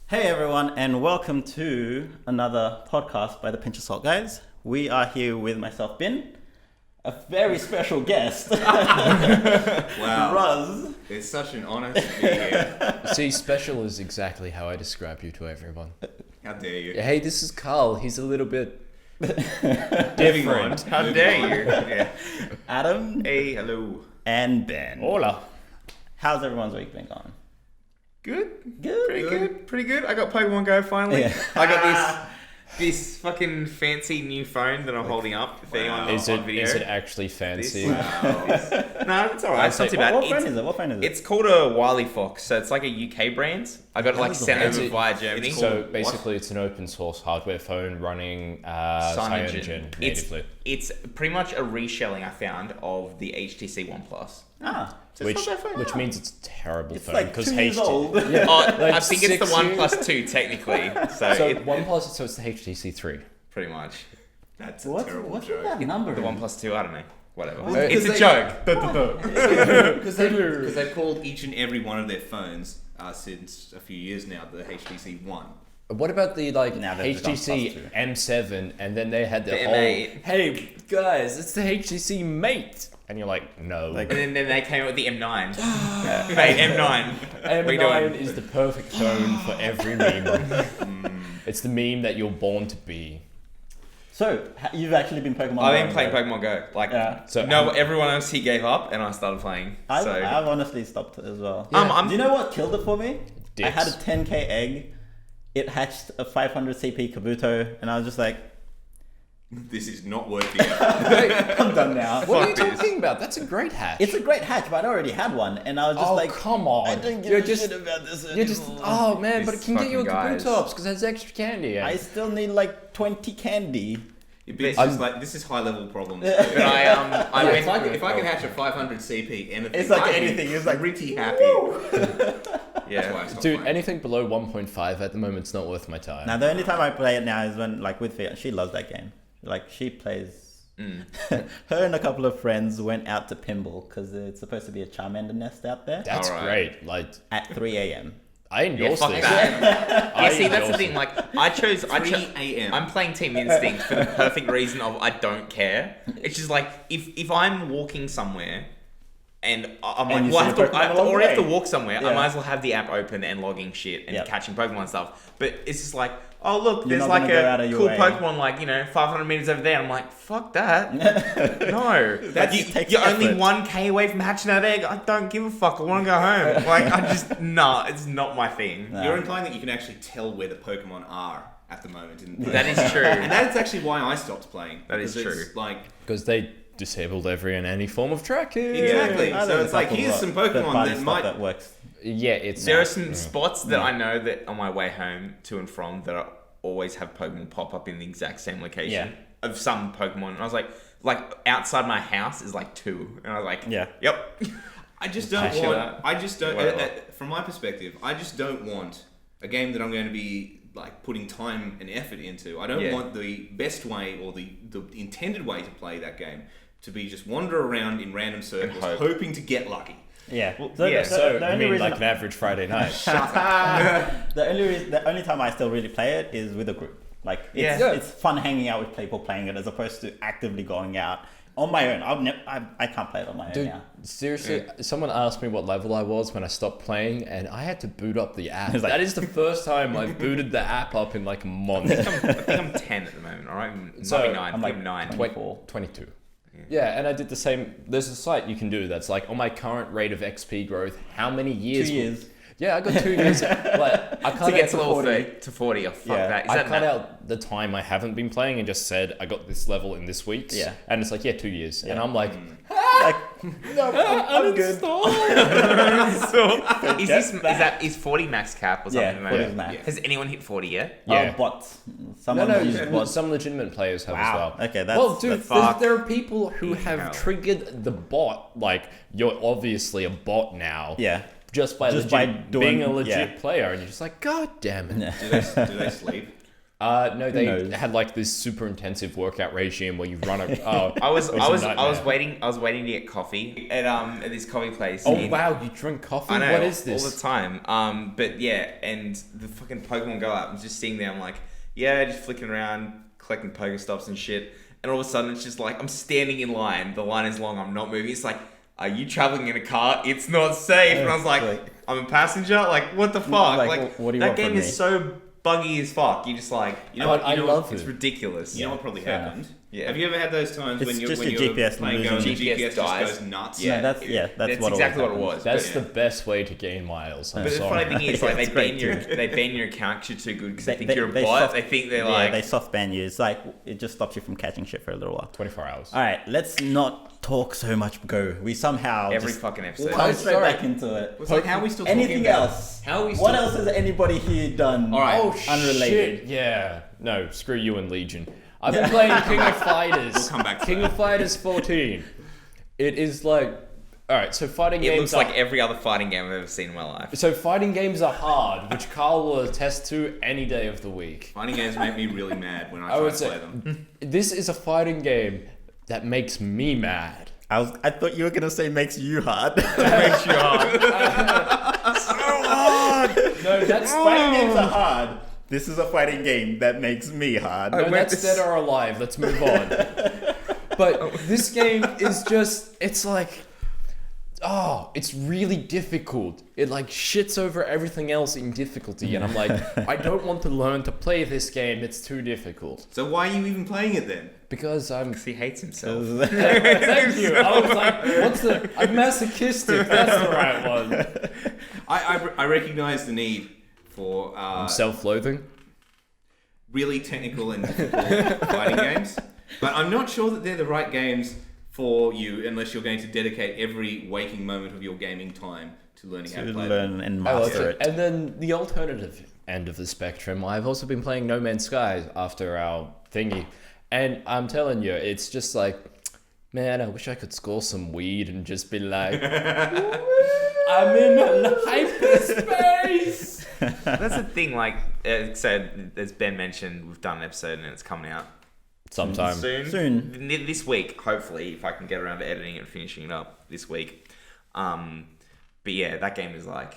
Hey everyone, and welcome to another podcast by the Pinch of Salt guys. We are here with myself, Ben, a very special guest, Wow. Ruz. It's such an honor to be here. See, special is exactly how I describe you to everyone. How dare you? Hey, this is Carl. He's a little bit Moving on. How Moving dare on. you? Yeah. Adam, Hey, hello. and Ben. Hola. How's everyone's week been going? Good. Good. Pretty good. I got Pokemon Go finally. Yeah. I got this fucking fancy new phone that I'm holding up. If anyone Is on it video. is it actually fancy? No, it's alright. It's not too bad. What phone is it? What phone is it? It's called a Wily Fox, so it's like a UK brand. I got it like sent Is over it- via Germany. So basically, it's an open source hardware phone running CyanogenMod natively. It's pretty much a reshelling I found of the HTC One Plus. So it's not that phone. Which means it's a terrible It's phone like 2 years old. Yeah, Oh, like I think it's the 6 One years. Plus 2 technically. So, So it, OnePlus, so it's the HTC 3. pretty much. That's a What's terrible with joke. that number? The One Plus 2, I don't know. Whatever. Well, It's a because joke. Because they've called each and every one of their phones since a few years now the HTC One. What about the Now they've done HTC plus 2. M7, and then they had the The whole, M8. hey guys, it's the HTC Mate, and you're like, no. Like- And then they came out with the M9. Mate, M9. What are you M9 doing? is the perfect phone for every meme. It's the meme that you're born to be. So, you've actually been Pokemon I've Go, been playing right? Pokemon Go. Like, Yeah. So no, everyone else he gave up, and I started playing. So, I've honestly stopped as well. Yeah. Do you know what killed it for me? I Dicks. had a 10k egg. It hatched a 500 CP Kabuto, and I was just like, This is not worth the effort. I'm done now. What are you Fuck this. talking about? That's a great hatch. It's a great hatch, but I already had one, and I was just oh, like, come on. I don't give you're a just, shit about this anymore. You're just, oh man, but it These can get you a fucking guys. Kabutops because it has extra candy. I still need like 20 candy. It's I'm- just like, this is high level problems. but I Yeah, went. if I can hatch a 500 CP, anything, It's like I'd be anything, it's like, pretty happy. That's why Yeah. I stopped Dude, playing. anything below 1.5 at the moment is not worth my time. Now, the only time I play it now is when, like, with Fia. She loves that game. Like, she plays. Her and a couple of friends went out to pinball because it's supposed to be a Charmander nest out there That's Alright. great. Like, at 3 a.m. I endorse fuck this. that. I Yeah, see, that's the endorse thing. it. Like, I chose. 3 a.m. I'm playing Team Instinct for the perfect reason of I don't care. It's just like if I'm walking somewhere and I'm And like, you well, see a Pokemon I along the already have to way. walk somewhere. Yeah. I might as well have the app open and logging shit and Yep. catching Pokemon and stuff. But it's just like, oh look, You're there's not like gonna go out of a your cool way. Pokemon, like 500 meters over there. I'm like, fuck that. No, That you, takes you're only effort. 1K away from hatching that egg. I don't give a fuck. I want to go home. Like, I just nah, it's not my thing. No. You're implying that you can actually tell where the Pokemon are at the moment. That is true. And that's actually why I stopped playing. That is because it's true. Like, Because they disabled every and any form of tracking. Exactly. I So know it's a like, couple here's of some third Pokemon party that stuff might- that works. Yeah, it's There are not. some spots that I know that on my way home to and from that I always have Pokemon pop up in the exact same location Yeah. of some Pokemon. And I was like outside my house is like 2, and I was like, Yeah. yep. I just don't Patch it want. up. I just don't. Whatever. From my perspective, I just don't want a game that I'm going to be like putting time and effort into. I don't Yeah. want the best way or the intended way to play that game to be just wander around in random circles, hope. hoping to get lucky. Yeah. yeah, So, the you only mean reason like an average Friday night? the only time I still really play it is with a group. Like it's, Yeah. it's fun hanging out with people playing it as opposed to actively going out on my own. I can't play it on my own Dude, now. seriously, someone asked me what level I was when I stopped playing, and I had to boot up the app. It's like- That is the first time I've booted the app up in like a month. I think I'm 10 at the moment. All right, So, maybe 9. I'm I like think 9. 24. 22. Yeah, and I did the same. There's a site you can do that's like, on my current rate of XP growth, how many years? 2 years. Yeah, I got 2 years. Like, I To cut get out to level 40. 30 to 40. Oh, fuck Yeah. that. Is I that cut enough? out the time I haven't been playing and just said I got this level in this week's. Yeah. And it's like, yeah, 2 years. And Yeah. I'm like, Like, no, I'm good. Is 40 max cap or something? Yeah, at the 40 moment? is max. Yeah. Has anyone hit 40 yet? Yeah. Bots. no, Someone no, used bots. some legitimate players have as Wow. well. Okay, that's well, dude, fuck. there are people who have hell. triggered the bot. Like, you're obviously a bot now. Yeah. Just by Just by legit, doing- being a legit yeah. player, and you're just like, God damn it. Yeah. Do they sleep? No, they knows? had like this super intensive workout regime where you run a. I was it a nightmare. waiting to get coffee at this coffee place. Oh wow, you drink coffee? I know, What is this? all the time. But yeah, and the fucking Pokemon Go app, I'm just sitting there, I'm like, yeah, just flicking around, collecting Pokestops and shit. And all of a sudden, it's just like, I'm standing in line. The line is long, I'm not moving. It's like, are you traveling in a car? It's not safe. And I was like, I'm a passenger? Like, what the fuck? Like, what do you that want game from is me? so buggy as fuck. You just like, I love it's it. ridiculous. You know what probably happened? Yeah. Have you ever had those times It's when you're just when your you're GPS playing Go and the losing. GPS GPS dies. just goes nuts? Yeah, that's what exactly what it always was. That's but, the best way to gain miles. I'm But the sorry. funny thing is, like, It's great they ban your account 'cause you're too good because they think They- you're a they bot. soft- They think they're Yeah, like, they soft ban you. It's like it just stops you from catching shit for a little while. 24 hours. All right, let's not talk so much Go. We somehow every just fucking episode. come straight sorry. back into it. It's like, how are we still talking Anything about else? How are we What still- else has anybody here done? All right. Oh, unrelated. shit. Yeah. No, screw you and Legion. I've been playing King of Fighters. We'll come back to King that. of Fighters 14. It is like... Alright, so fighting It games looks like every other fighting game I've ever seen in my life. So fighting games are hard, which Carl will attest to any day of the week. Fighting games make me really mad when I I try would to say- play them. This is a fighting game that makes me mad. I thought you were gonna say makes you hard. Makes you hard. No, that's Fighting games are hard. This is a fighting game that makes me hard. No, that's Dead or Alive. Let's move on. But this game is just, it's like, it's really difficult. It like shits over everything else in difficulty. And I'm like, I don't want to learn to play this game. It's too difficult. So why are you even playing it then? Because I'm... He hates himself. Thank you. I was like, I'm masochistic. That's the right one. I recognize the need for Self-loathing? really technical and difficult fighting games, but I'm not sure that they're the right games for you unless you're going to dedicate every waking moment of your gaming time to learning how To to play them. learn and Oh, master okay. it. And then the alternative end of the spectrum, I've also been playing No Man's Sky after our thingy. And I'm telling you, it's just like, man, I wish I could score some weed and just be like, I'm in hyperspace! That's the thing, like, so as Ben mentioned, we've done an episode and it's coming out Sometime. Soon. This week, hopefully, if I can get around to editing it and finishing it up this week. But yeah, that game is like,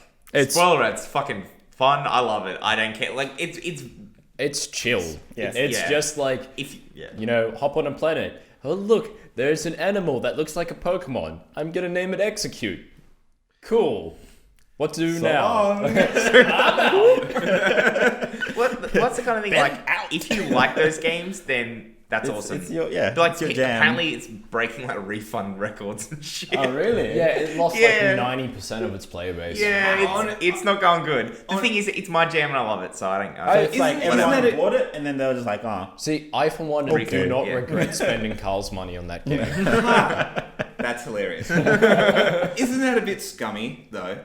spoiler, it's fucking fun. I love it. I don't care. Like, It's chill. Yeah. It's Yeah. just like, you know, hop on a planet. Oh, look, there's an animal that looks like a Pokemon. I'm gonna name it Execute. Cool. What to do now? what's the kind of thing, like, if you like those games, then that's awesome. It's your, But, like, it's your jam. apparently it's breaking like refund records and shit. Oh, really? Yeah, it lost Yeah. like 90% of its player base. Yeah, it's not going good. The thing is, it's my jam and I love it, so I don't. It's like isn't everyone that bought it and then they were just like, oh. See, I for one Okay. do not Yeah. regret spending Carl's money on that game. That's hilarious. Isn't that a bit scummy though?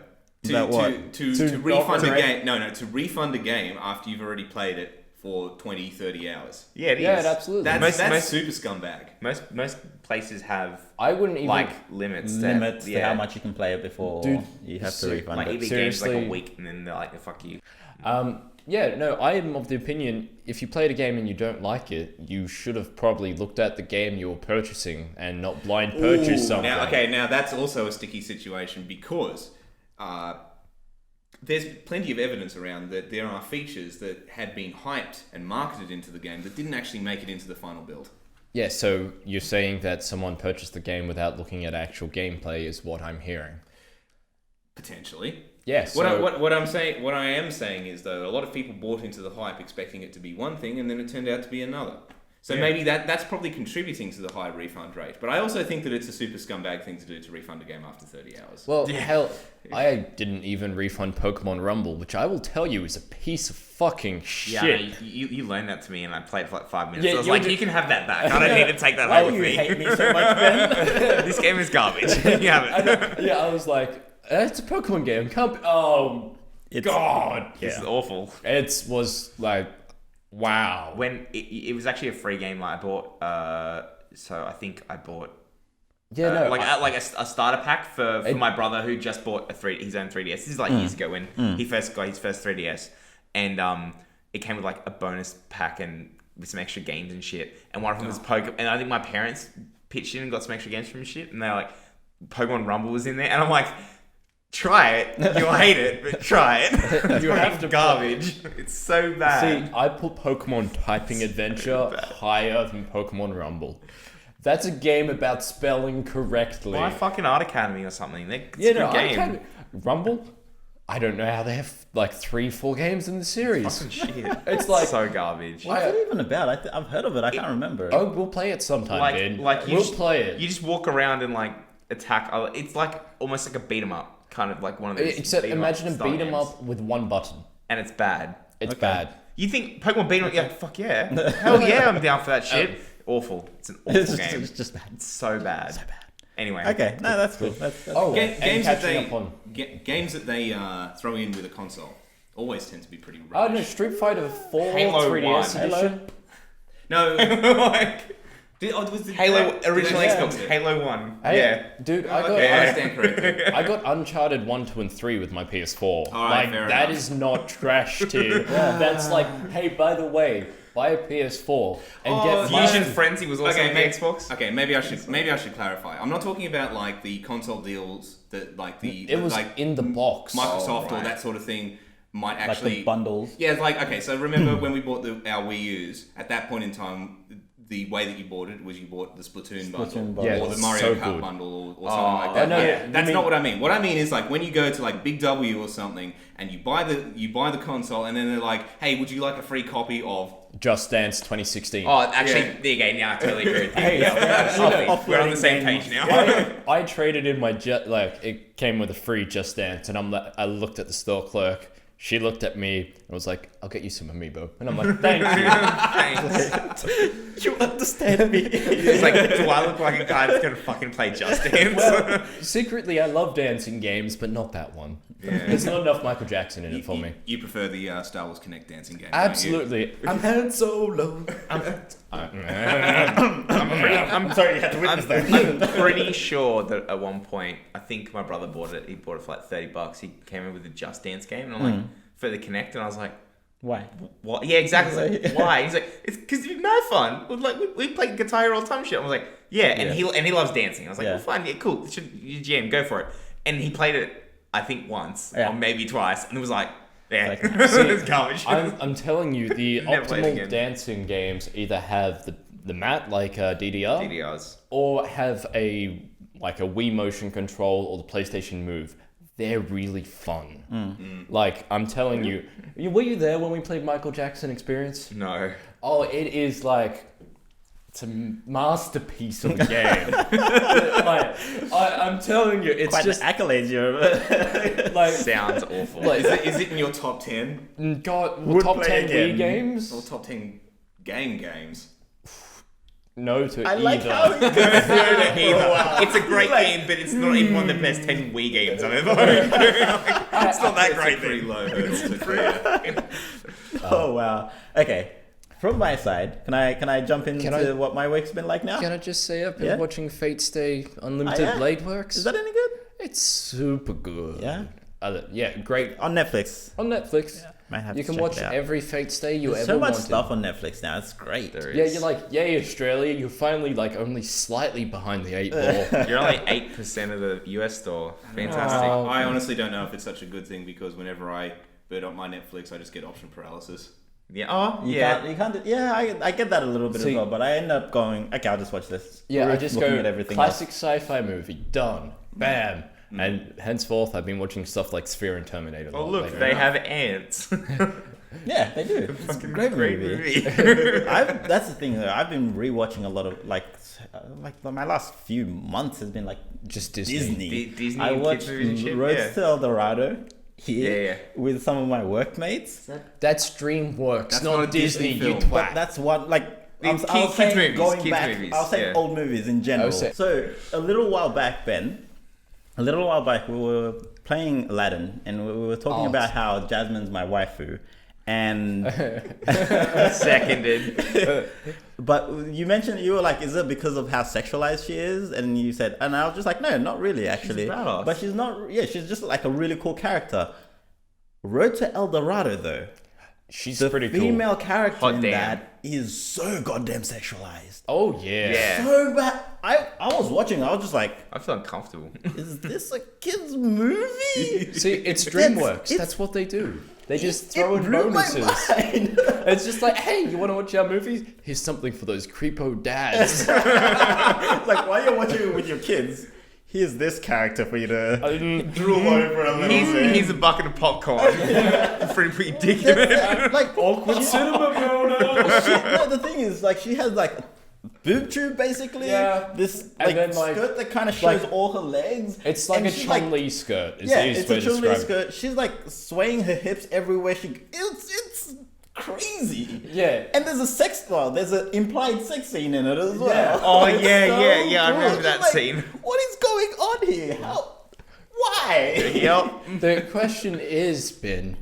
That what? To To refund not a game? No, to refund a game after you've already played it for 20, 30 hours. Yeah, it is. Yeah, absolutely. That's Most- super scumbag. Most places have I wouldn't even like limits To how much you can play it before Dude, you have to see, refund like it. EV games like a Seriously. week and then they're like, fuck you. Yeah, no, I am of the opinion if you played a game and you don't like it, you should have probably looked at the game you were purchasing and not blind purchase something. Now that's also a sticky situation because there's plenty of evidence around that there are features that had been hyped and marketed into the game that didn't actually make it into the final build. Yeah, so you're saying that someone purchased the game without looking at actual gameplay is what I'm hearing. Potentially. Yeah, so... What I am saying is though, a lot of people bought into the hype expecting it to be one thing, and then it turned out to be another. So maybe that's probably contributing to the high refund rate. But I also think that it's a super scumbag thing to do to refund a game after 30 hours. Well, hell, I didn't even refund Pokemon Rumble, which I will tell you is a piece of fucking shit. Yeah, you learned that to me and I played for like 5 minutes. Yeah, I was you like, did- you can have that back. I don't need to take that Why home do with you me. hate me so much, Ben? This game is garbage. You have it. Yeah, I was like, it's a Pokemon game. Can't be... Oh, God. This is awful. It was like, wow. When it was actually a free game I bought, so I think I bought Yeah, no. like a starter pack for my brother who just bought his own 3DS. This is like years ago when he first got his first 3DS, and it came with like a bonus pack and with some extra games and shit. And one of them was Pokemon. And I think my parents pitched in and got some extra games from shit. And they're like, Pokemon Rumble was in there. And I'm like, try it. You'll hate it, but try it. You have to garbage. It's so bad. See, I put Pokemon Typing Adventure higher than Pokemon Rumble. That's a game about spelling correctly. Why fucking Art Academy or something? It's Yeah, a no, good game. Rumble? I don't know how they have like 3-4 games in the series. Fucking shit. It's like so garbage. What's it even about? I've heard of it. I can't remember. Oh, we'll play it sometime, Ben. You We'll just, play it. You just walk around and like attack. It's like almost like a beat 'em up, kind of like one of those. Except beat 'em imagine a style beat 'em games. up with one button. and it's bad. It's bad. You think Pokemon beat 'em up? Yeah, fuck yeah, hell yeah, I'm down for that shit. Awful. It's an awful game. It's just bad. It's so bad. So bad. Anyway. Okay, no, that's cool. That's Oh, cool. and Games that catching they up on. games that they throw in with a console always tend to be pretty Oh rubbish. no, Street Fighter 4 Halo 3DS 1. edition. No, like was the Halo original yeah. Xbox, Halo 1. Hey, Yeah. dude, I got Okay, I stand corrected. I got Uncharted 1, 2, and 3 with my PS4. Alright, like fair that enough. is not trash tier. That's like, hey, by the way, buy a PS4 and get Fusion mine. Frenzy was also on the Xbox. Okay, maybe I should clarify. I'm not talking about like the console deals that like the It was like in the box. Microsoft Oh, or right. that sort of thing might Like actually the bundles. Yeah, it's like okay. So remember when we bought our Wii U's? At that point in time, the way that you bought it was you bought the Splatoon bundle bundle. Yeah, or the it's Mario so Kart good. bundle or something like Oh, that. no, Yeah, you that's mean- not what I mean. What I mean is like when you go to like Big W or something and you buy the console and then they're like, hey, would you like a free copy of? Just Dance 2016. Oh, actually, Yeah. there you go. Now I totally agree with you. Hey, Yeah, absolutely. offloading We're on the same games. page now. I traded in my it came with a free Just Dance, and I looked at the store clerk. She looked at me and was like, "I'll get you some amiibo," and I'm like, "Thank you." Thanks. You understand me? It's like, do I look like a guy that's gonna fucking play Just Dance? Well, secretly, I love dancing games, but not that one. Yeah. There's not enough Michael Jackson in it for me. You prefer the Star Wars Kinect dancing game? don't you? Absolutely, I'm Han Solo. I'm sorry you had to witness that. I'm pretty sure that at one point, I think my brother bought it. He bought it for like $30. He came in with a Just Dance game, and I'm like, for the Kinect, and I was like, Why? what? Yeah, exactly. I was like, why? He's like, it's because it'd be mad fun. We play Guitar Hero all the time. Shit. I was like, yeah, and he loves dancing. I was like, well, fine, yeah, cool. You jam, go for it. And he played it, I think once or maybe twice, and it was like, yeah, Like, it's garbage. I'm telling you, the Never played optimal again. dancing games either have the mat like DDR, DDRs. or have a Wii motion control or the PlayStation Move. They're really fun. Like I'm telling you, were you there when we played Michael Jackson Experience? No. Oh, it is like it's a masterpiece of a game. I'm telling you, it's Quite just the accolades you're. like Sounds awful. like Is it in your top 10 God, Would top play 10 again. Wii games? or top 10 games? No to I either. like how you considered it. It's a great game, but it's not even one of the best 10 Wii games I've ever owned. It's not that great. Pretty low hurdle to clear. Oh wow. Okay. From my side, can I jump into Can I- what my week's been like now? Can I just say I've been Yeah? watching Fate Stay Unlimited yeah? Blade Works? Is that any good? It's super good. Yeah? Yeah, great. On Netflix. On Netflix. Might have You to can check watch it out. every Fate Stay you There's ever so much wanted. stuff on Netflix now. It's great. Yeah, you're like, yay, Australia, you're finally like only slightly behind the 8 ball. You're only 8% of the US store. Fantastic. Oh. I honestly don't know if it's such a good thing because whenever I boot up my Netflix, I just get option paralysis. Yeah. Oh, You yeah. can't. Yeah, I get that a little bit See- as well, but I end up going. Okay, I'll just watch this. Yeah, I We're just looking go at everything classic sci-fi movie, done, bam. Mm. And henceforth, I've been watching stuff like Sphere and Terminator. a Oh, lot look, lately. they have ants. else. Yeah, they do. It's a great movie. movie. That's the thing though. I've been rewatching a lot of like my last few months has been like Just Disney. Disney. Disney I and kids watched movies and shit, Road yeah. to El Dorado here Yeah. with some of my workmates. That's DreamWorks, That's not not a Disney Disney, you film. twat. But that's what like I'm, Kids- I'll say kids movies, going kids back. movies, I'll say yeah. old movies in general. say- So a little while back, Ben. A little while back, we were playing Aladdin, and we were talking Oh. about how Jasmine's my waifu, and Seconded. but you mentioned you were like, is it because of how sexualized she is? And you said, and I was just like, no, not really, actually. badass. But she's not. Yeah, she's just like a really cool character. Road to El Dorado, though. She's The pretty cool. female character Hot in damn. that is so goddamn sexualized. Oh yeah. Yeah. So bad. I was watching. I was just like, I feel uncomfortable. is this a kids movie? See, it's That's- DreamWorks. it's- That's what they do. They just throw It in blew my bonuses. mind. It's just like, hey, you want to watch our movies? Here's something for those creepo dads. Like while you're watching it with your kids, here's this character for you to drool over a little bit. Here's a bucket of popcorn. For you to put your dick in it. Like Awkward cinema builder. no, the thing is, like, she has like boob tube basically. Yeah. This And like, then, like- skirt that kind of shows like- all her legs. It's like And a she's, Chun-Li skirt. Is Yeah, the easiest it's way a to Chun-Li describe it. skirt. She's like swaying her hips everywhere she. It's crazy. Yeah. And there's a sex. Well, there's an implied sex scene in it as well. Yeah. Oh, It's yeah. I good. remember that Like, scene. What is going on here? How? Why? Yep. The question is, Ben,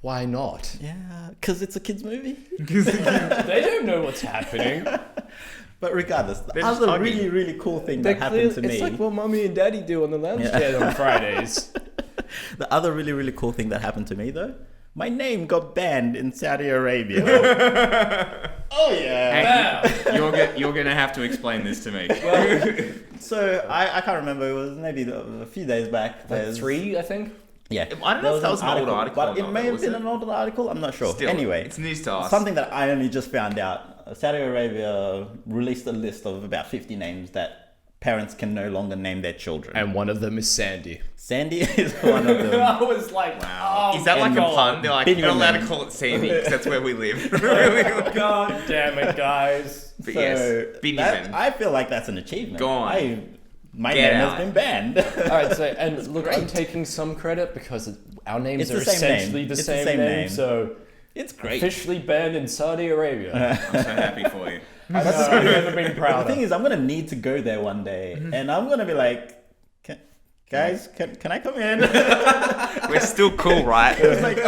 why not? Yeah, because it's a kids' movie. They don't know what's happening. But regardless, the They're just other hugging. really, really cool thing that happened to me. It's like what mommy and daddy do on the lounge chair on Fridays. The other really, really cool thing that happened to me, though, my name got banned in Saudi Arabia. Oh, yeah. Wow. You're gonna have to explain this to me. So, I can't remember, it was maybe a few days back. Like There's- 3, I think. Yeah. I don't know if that was an old article but or it not, may have was been it? an older article, I'm not sure. Still, Anyway, it's news to us. something that I only just found out. Saudi Arabia released a list of about 50 names that parents can no longer name their children. And one of them is Sandy. Sandy is one of them. I was like, wow. Is that like a pun? They're like, you're not allowed to Binyamin. call it Sandy because that's where we live. God damn it, guys. But So yes, that, Binyamin. I feel like that's an achievement. Go on. My Get name out. has been banned. All right, so and look, I'm taking some credit because our names It's are the same name. essentially the It's the same, same name, name. so It's great. officially banned in Saudi Arabia. I'm so happy for you. I've never been The prouder. thing is, I'm gonna need to go there one day, and I'm gonna be like, guys, can I come in? We're still cool, right? It's like,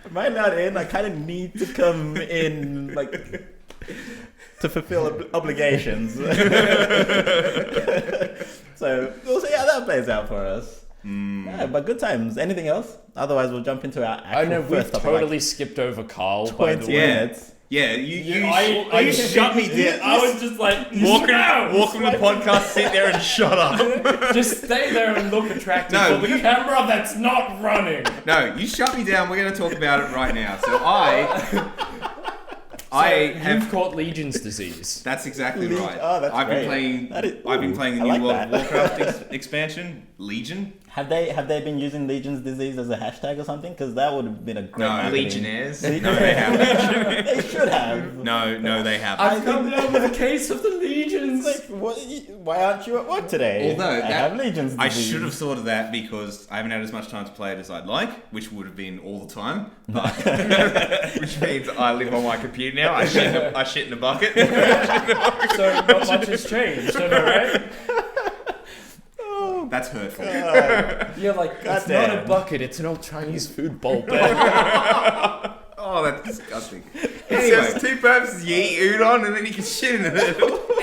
am I not in? I kind of need to come in, like, to fulfill obligations. So we'll see how that plays out for us. Yeah, but good times. Anything else? Otherwise, we'll jump into our actual I know we've first topic, totally skipped over Carl. By the 20 way. minutes. Yeah, you I shut me down. I was just like, Welcome to the podcast. Sit there and shut up. just stay there and look attractive No, for the camera that's not running. No, you shut me down. We're going to talk about it right now. So I You've have. caught Legion's disease. That's exactly Legion- right. oh, that's I've great. been playing. That is- I've been ooh, playing the I new like World of that. Warcraft expansion, Legion. Have they been using Legion's disease as a hashtag or something? Because that would have been a great No. marketing. Legionnaires. No, they haven't. They should have. No, they haven't. I've come down with a case of the Legions. Like, why aren't you at work today? Although I have Legion's disease. I should have thought of that because I haven't had as much time to play it as I'd like, which would have been all the time. But Which means I live on my computer now. I shit in a bucket. So not much has changed, am I right? that's hurtful. You're like, it's not Goddamn. a bucket, it's an old Chinese food bowl. Ben. Oh, that's disgusting. It Anyway, serves two purposes. You eat udon and then you can shit in it.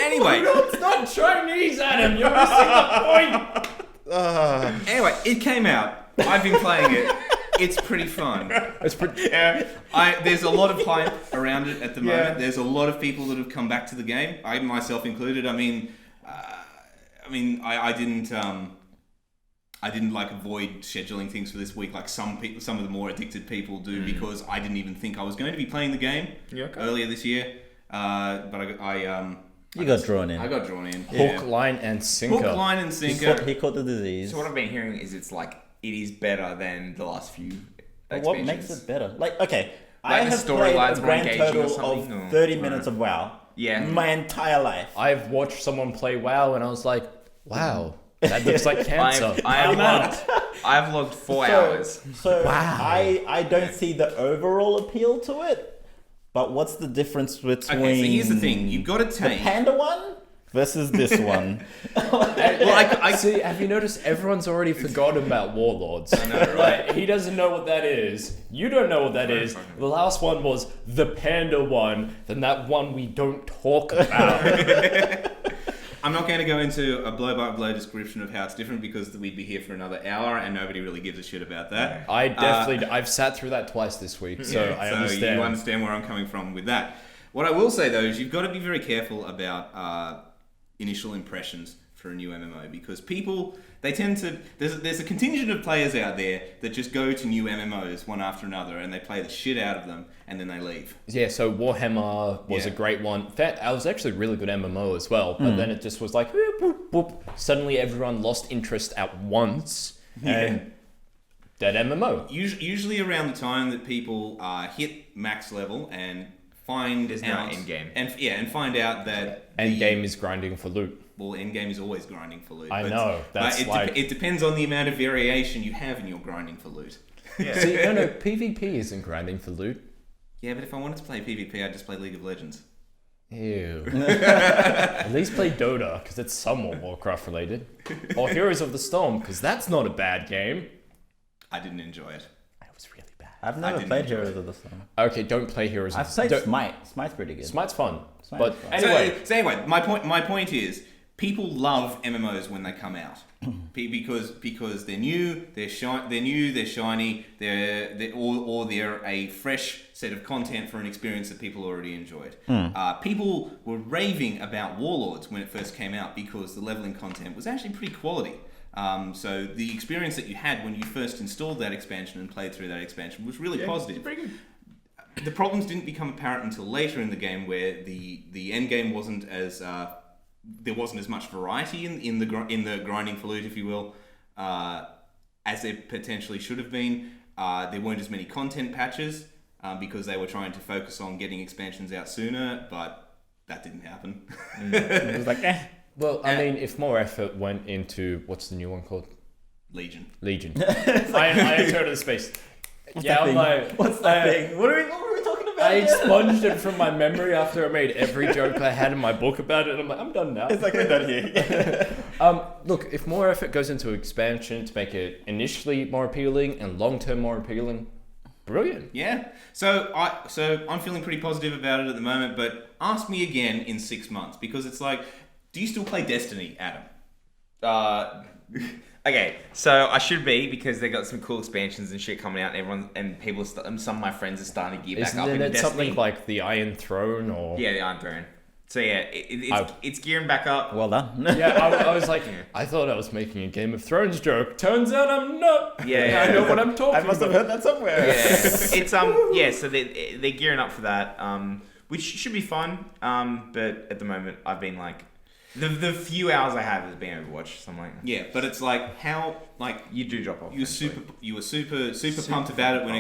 anyway, It's not Chinese, Adam. You're missing the point. anyway, it came out. I've been playing it. It's pretty fun. It's pretty. There's a lot of hype around it at the moment. Yeah. There's a lot of people that have come back to the game. I myself included. I didn't like avoid scheduling things for this week like some people, some of the more addicted people do, because I didn't even think I was going to be playing the game earlier this year. But You got drawn in. I got drawn in. Hook, line, and sinker. Hook, line, and sinker. He caught the disease. So what I've been hearing is it's like it is better than the last few But expansions. what makes it better? Like, okay, Like I the have played storylines a more grand engaging or total something, of or- 30 minutes of WoW. Yeah. My entire life. I've watched someone play WoW, and I was like, wow, that looks like cancer. I've logged 4 hours. So Wow. I don't see the overall appeal to it. But what's the difference between Okay, so here's the thing. You've got to the take... panda one versus this one? Well, I see. Have you noticed everyone's already forgotten about warlords? I know, right? He doesn't know what that is. You don't know what that is. The last one was the panda one. Then that one we don't talk about. I'm not going to go into a blow-by-blow description of how it's different because we'd be here for another hour and nobody really gives a shit about that. I definitely... I've sat through that twice this week, so I understand. So you understand where I'm coming from with that. What I will say, though, is you've got to be very careful about initial impressions for a new MMO because people... They tend to... There's a contingent of players out there that just go to new MMOs one after another and they play the shit out of them and then they leave. Yeah, so Warhammer was a great one. That was actually a really good MMO as well, but then it just was like, whoop, whoop, whoop. Suddenly everyone lost interest at once, and dead MMO. Usually around the time that people hit max level and find There's out... no endgame. And find out that... Endgame is grinding for loot. Well, endgame is always grinding for loot. I know. That's it depends on the amount of variation you have in your grinding for loot. Yeah. See, no, PvP isn't grinding for loot. Yeah, but if I wanted to play PvP, I'd just play League of Legends. Ew. At least play Dota, because it's somewhat Warcraft related. Or Heroes of the Storm, because that's not a bad game. I didn't enjoy it. It was really bad. I've never didn't played enjoy Heroes of the Storm. Okay, don't play Heroes I've of played Don't- Smite. Smite's pretty good. Smite's fun. Smite But is fun. anyway, So anyway, my point is, people love MMOs when they come out because they're new, they're shiny, they're a fresh set of content for an experience that people already enjoyed. People were raving about Warlords when it first came out because the leveling content was actually pretty quality. So the experience that you had when you first installed that expansion and played through that expansion was really positive. Pretty good. The problems didn't become apparent until later in the game, where the end game wasn't as there wasn't as much variety in the grinding for loot, if you will, as there potentially should have been. There weren't as many content patches because they were trying to focus on getting expansions out sooner, but that didn't happen. It was like, well, I mean, if more effort went into what's the new one called? Legion. I entered the space. I'm like, what's that thing? What were we talking about? I expunged it from my memory after I made every joke I had in my book about it. I'm like, I'm done now. It's like we're done here. Look, if more effort goes into expansion to make it initially more appealing and long-term more appealing, brilliant. Yeah. So I'm feeling pretty positive about it at the moment, but ask me again in 6 months because it's like, do you still play Destiny, Adam? Okay, so I should be because they got some cool expansions and shit coming out. And people, some of my friends are starting to gear back up Isn't into it Destiny. something like the Iron Throne or... Yeah, the Iron Throne. So yeah, it's gearing back up. Well done. Yeah, I was like, I thought I was making a Game of Thrones joke. Turns out I'm not. Yeah. I know what I'm talking I must have about. heard that somewhere. Yeah, it's so they're gearing up for that, which should be fun. But at the moment, I've been like, the few hours I have has been Overwatch. So I'm like, Yeah, but it's like how you do drop off. you were super pumped about it when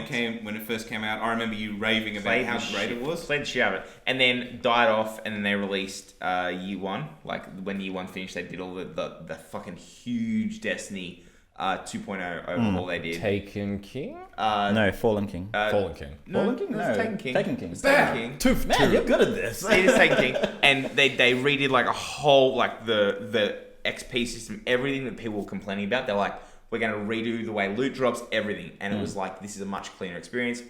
it first came out. I remember you raving about Played how the great shit- it was. Played the shit out of it, and then died off, and then they released Year One. Like when Year One finished, they did all the fucking huge Destiny 2.0 overhaul. They did. Taken King? No, Fallen King. Fallen King. Fallen King? No, No, Taken King. Taken King. It's Taken King. Two for Man, two. you're good at this. It is Taken King, and they redid like a whole like the XP system, everything that people were complaining about. They're like, we're going to redo the way loot drops, everything, and it was like, this is a much cleaner experience.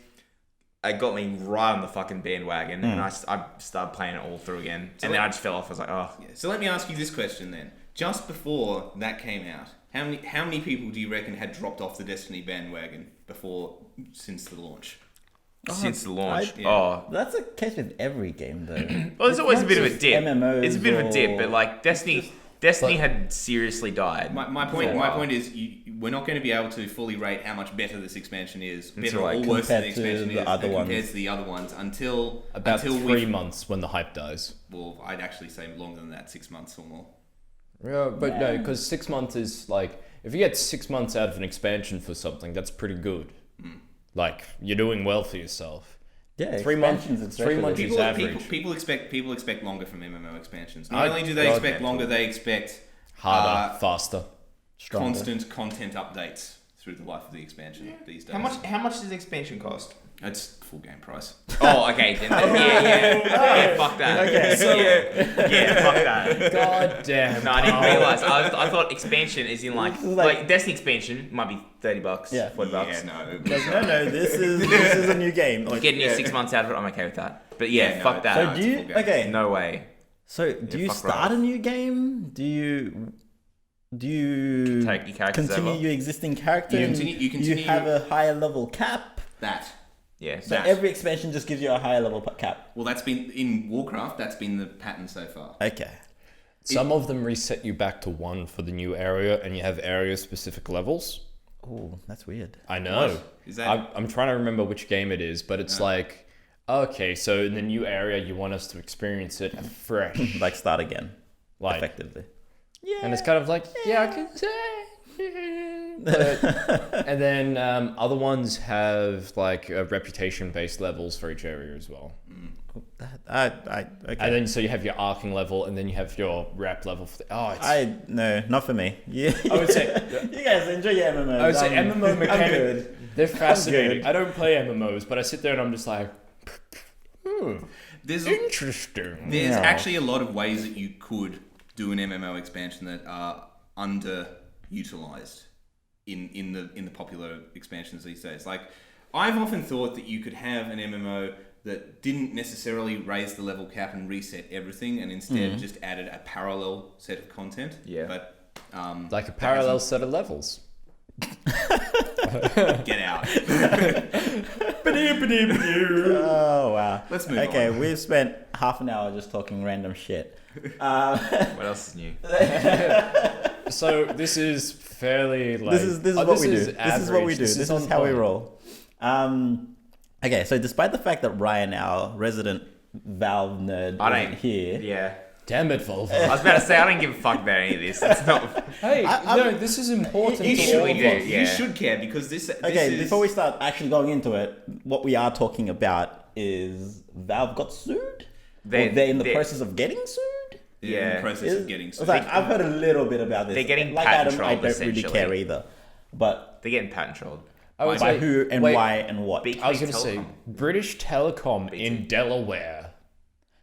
It got me right on the fucking bandwagon, and I started playing it all through again, and then I just fell off. I was like, oh, Yeah. So let me ask you this question then. Just before that came out, how many people do you reckon had dropped off the Destiny bandwagon since the launch? since the launch. yeah. That's a case with every game, though. Well, there's always a not bit of a just dip. MMOs It's a bit of a dip, but or- like Destiny had seriously died. My point is we're not going to be able to fully rate how much better this expansion is, better right. or worse than Compared the to expansion the is other compared ones. to the other ones until About until 3 months when the hype dies. Well, I'd actually say longer than that, 6 months or more. Yeah, but no, because 6 months is like, if you get 6 months out of an expansion for something, that's pretty good. Like, you're doing well for yourself. Yeah, 3 months. expansions 3 months especially. is average. People expect longer from MMO expansions. Not only do they God, expect longer, they expect Harder, faster. Stronger. constant content updates through the life of the expansion these days. How much does the expansion cost? It's full game price. Oh, okay. Then, yeah, fuck that. Okay, so- yeah, fuck that. God damn. No, I didn't realize. I thought expansion is in like Like- Destiny expansion might be $30, Yeah. $40. Yeah, no. No, this is a new game. Like, Getting you 6 months out of it, I'm okay with that. But yeah, Yeah, fuck no, that. so it's do a you? full game. Okay. No way. So, do you fuck start right. a new game? Do you Take your characters continue over? your existing character? You and continue- you continue- You have a higher level cap. That. Yeah. So That. every expansion just gives you a higher level cap. Well, that's been in Warcraft. That's been the pattern so far. Okay. Some of them reset you back to 1 for the new area, and you have area-specific levels. Oh, that's weird. I know. What? Is that- I'm trying to remember which game it is, but it's like, okay, so in the new area, you want us to experience it fresh. Like start again, Like, effectively. and it's kind of like, yeah, I can say. But, and then other ones have like reputation-based levels for each area as well. Okay. And then so you have your arcing level, and then you have your rep level. It's, No, not for me. Yeah. I would say You guys enjoy your MMOs. I would say MMO I'm mechanic. good. They're fascinating. good. I don't play MMOs, but I sit there and I'm just like, There's interesting. There's Yeah. actually a lot of ways that you could do an MMO expansion that are underutilized in the popular expansions these days. Like, I've often thought that you could have an MMO that didn't necessarily raise the level cap and reset everything, and instead just added a parallel set of content. Yeah. But Like a parallel set of levels. get out. Oh wow. Let's move Okay, on. we've spent half an hour just talking random shit. What else is new? So this is fairly like This is what we do. This is what we average. do. This is on how we point. roll. Okay, so despite the fact that Ryan, our resident Valve nerd, I isn't don't. here. Yeah. Damn it, Volvo. I was about to say I don't give a fuck about any of this. It's not. Hey, I'm- no, this is important You to should all we of do, us. yeah. You should care because this Okay, is, before we start actually going into it, what we are talking about is Valve got sued? They- Or they're in the they- process of getting sued? in Yeah. the process of getting It's like, I've heard a little bit about this. They're getting like, patent I trolled, don't really essentially. care either. But They're getting patent trolled. I would by say, who and wait, why and what? Big I was Big going to say Telecom. British Telecom BT. in Delaware.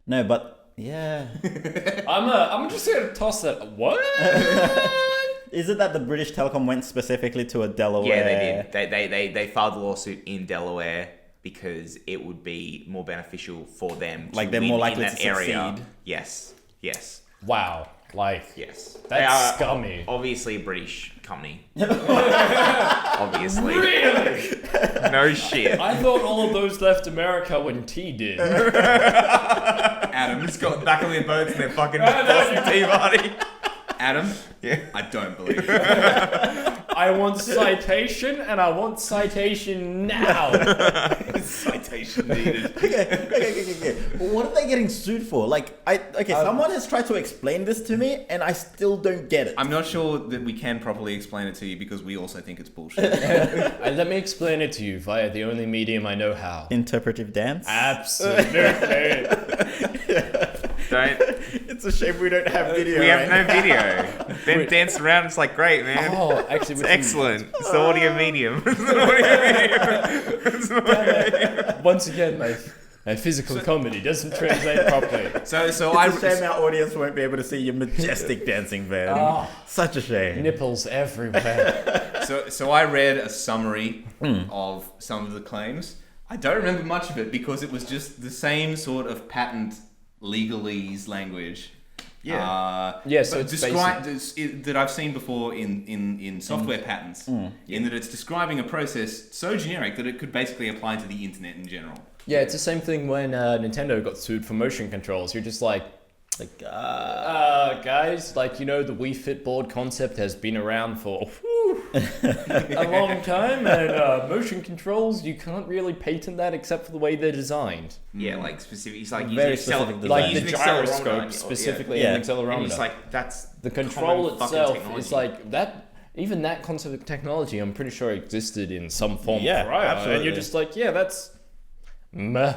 No, but yeah. I'm just going to toss that. What? Is it that the British Telecom went specifically to a Delaware? Yeah, they did. They filed a lawsuit in Delaware because it would be more beneficial for them. To Like, they're win more in likely that to area. succeed. Yes. Wow. Like, Yes. That's They are scummy. Obviously a British company. Obviously. really? No shit. I thought all of those left America when T did. Adam, Just got back on their boats and they're fucking Boston Tea Party. Adam, Yeah. I don't believe it. I want citation, and I want citation now. Citation needed. Okay. What are they getting sued for? Like, someone has tried to explain this to me, and I still don't get it. I'm not sure that we can properly explain it to you because we also think it's bullshit. Let me explain it to you via the only medium I know how. Interpretive dance. Absolutely. Don't. It's a shame we don't have video. We have right? no video. Then dance around. It's like great, man. Oh, actually, It's with excellent. It's the audio medium. It's the audio medium. once again, my physical comedy doesn't translate properly. So It's a shame our audience won't be able to see your majestic dancing, man. Oh. Such a shame. Nipples everywhere. So I read a summary of some of the claims. I don't remember much of it because it was just the same sort of patent legalese language. Yeah. Yeah, so but it's that I've seen before in software patents. In that it's describing a process so generic that it could basically apply to the internet in general. Yeah, it's the same thing when Nintendo got sued for motion controls. You're just like, guys, like, you know, the Wii Fit board concept has been around for a long time, and motion controls, you can't really patent that except for the way they're designed. Yeah, like specific. It's like Very using specific Excel, design. Like the using accelerometer, gyroscope specifically, Yeah. and accelerometer. And it's like that's The control common fucking itself technology. is like that. Even that concept of technology, I'm pretty sure existed in some form Yeah, prior. And absolutely. you're just like, yeah, that's meh.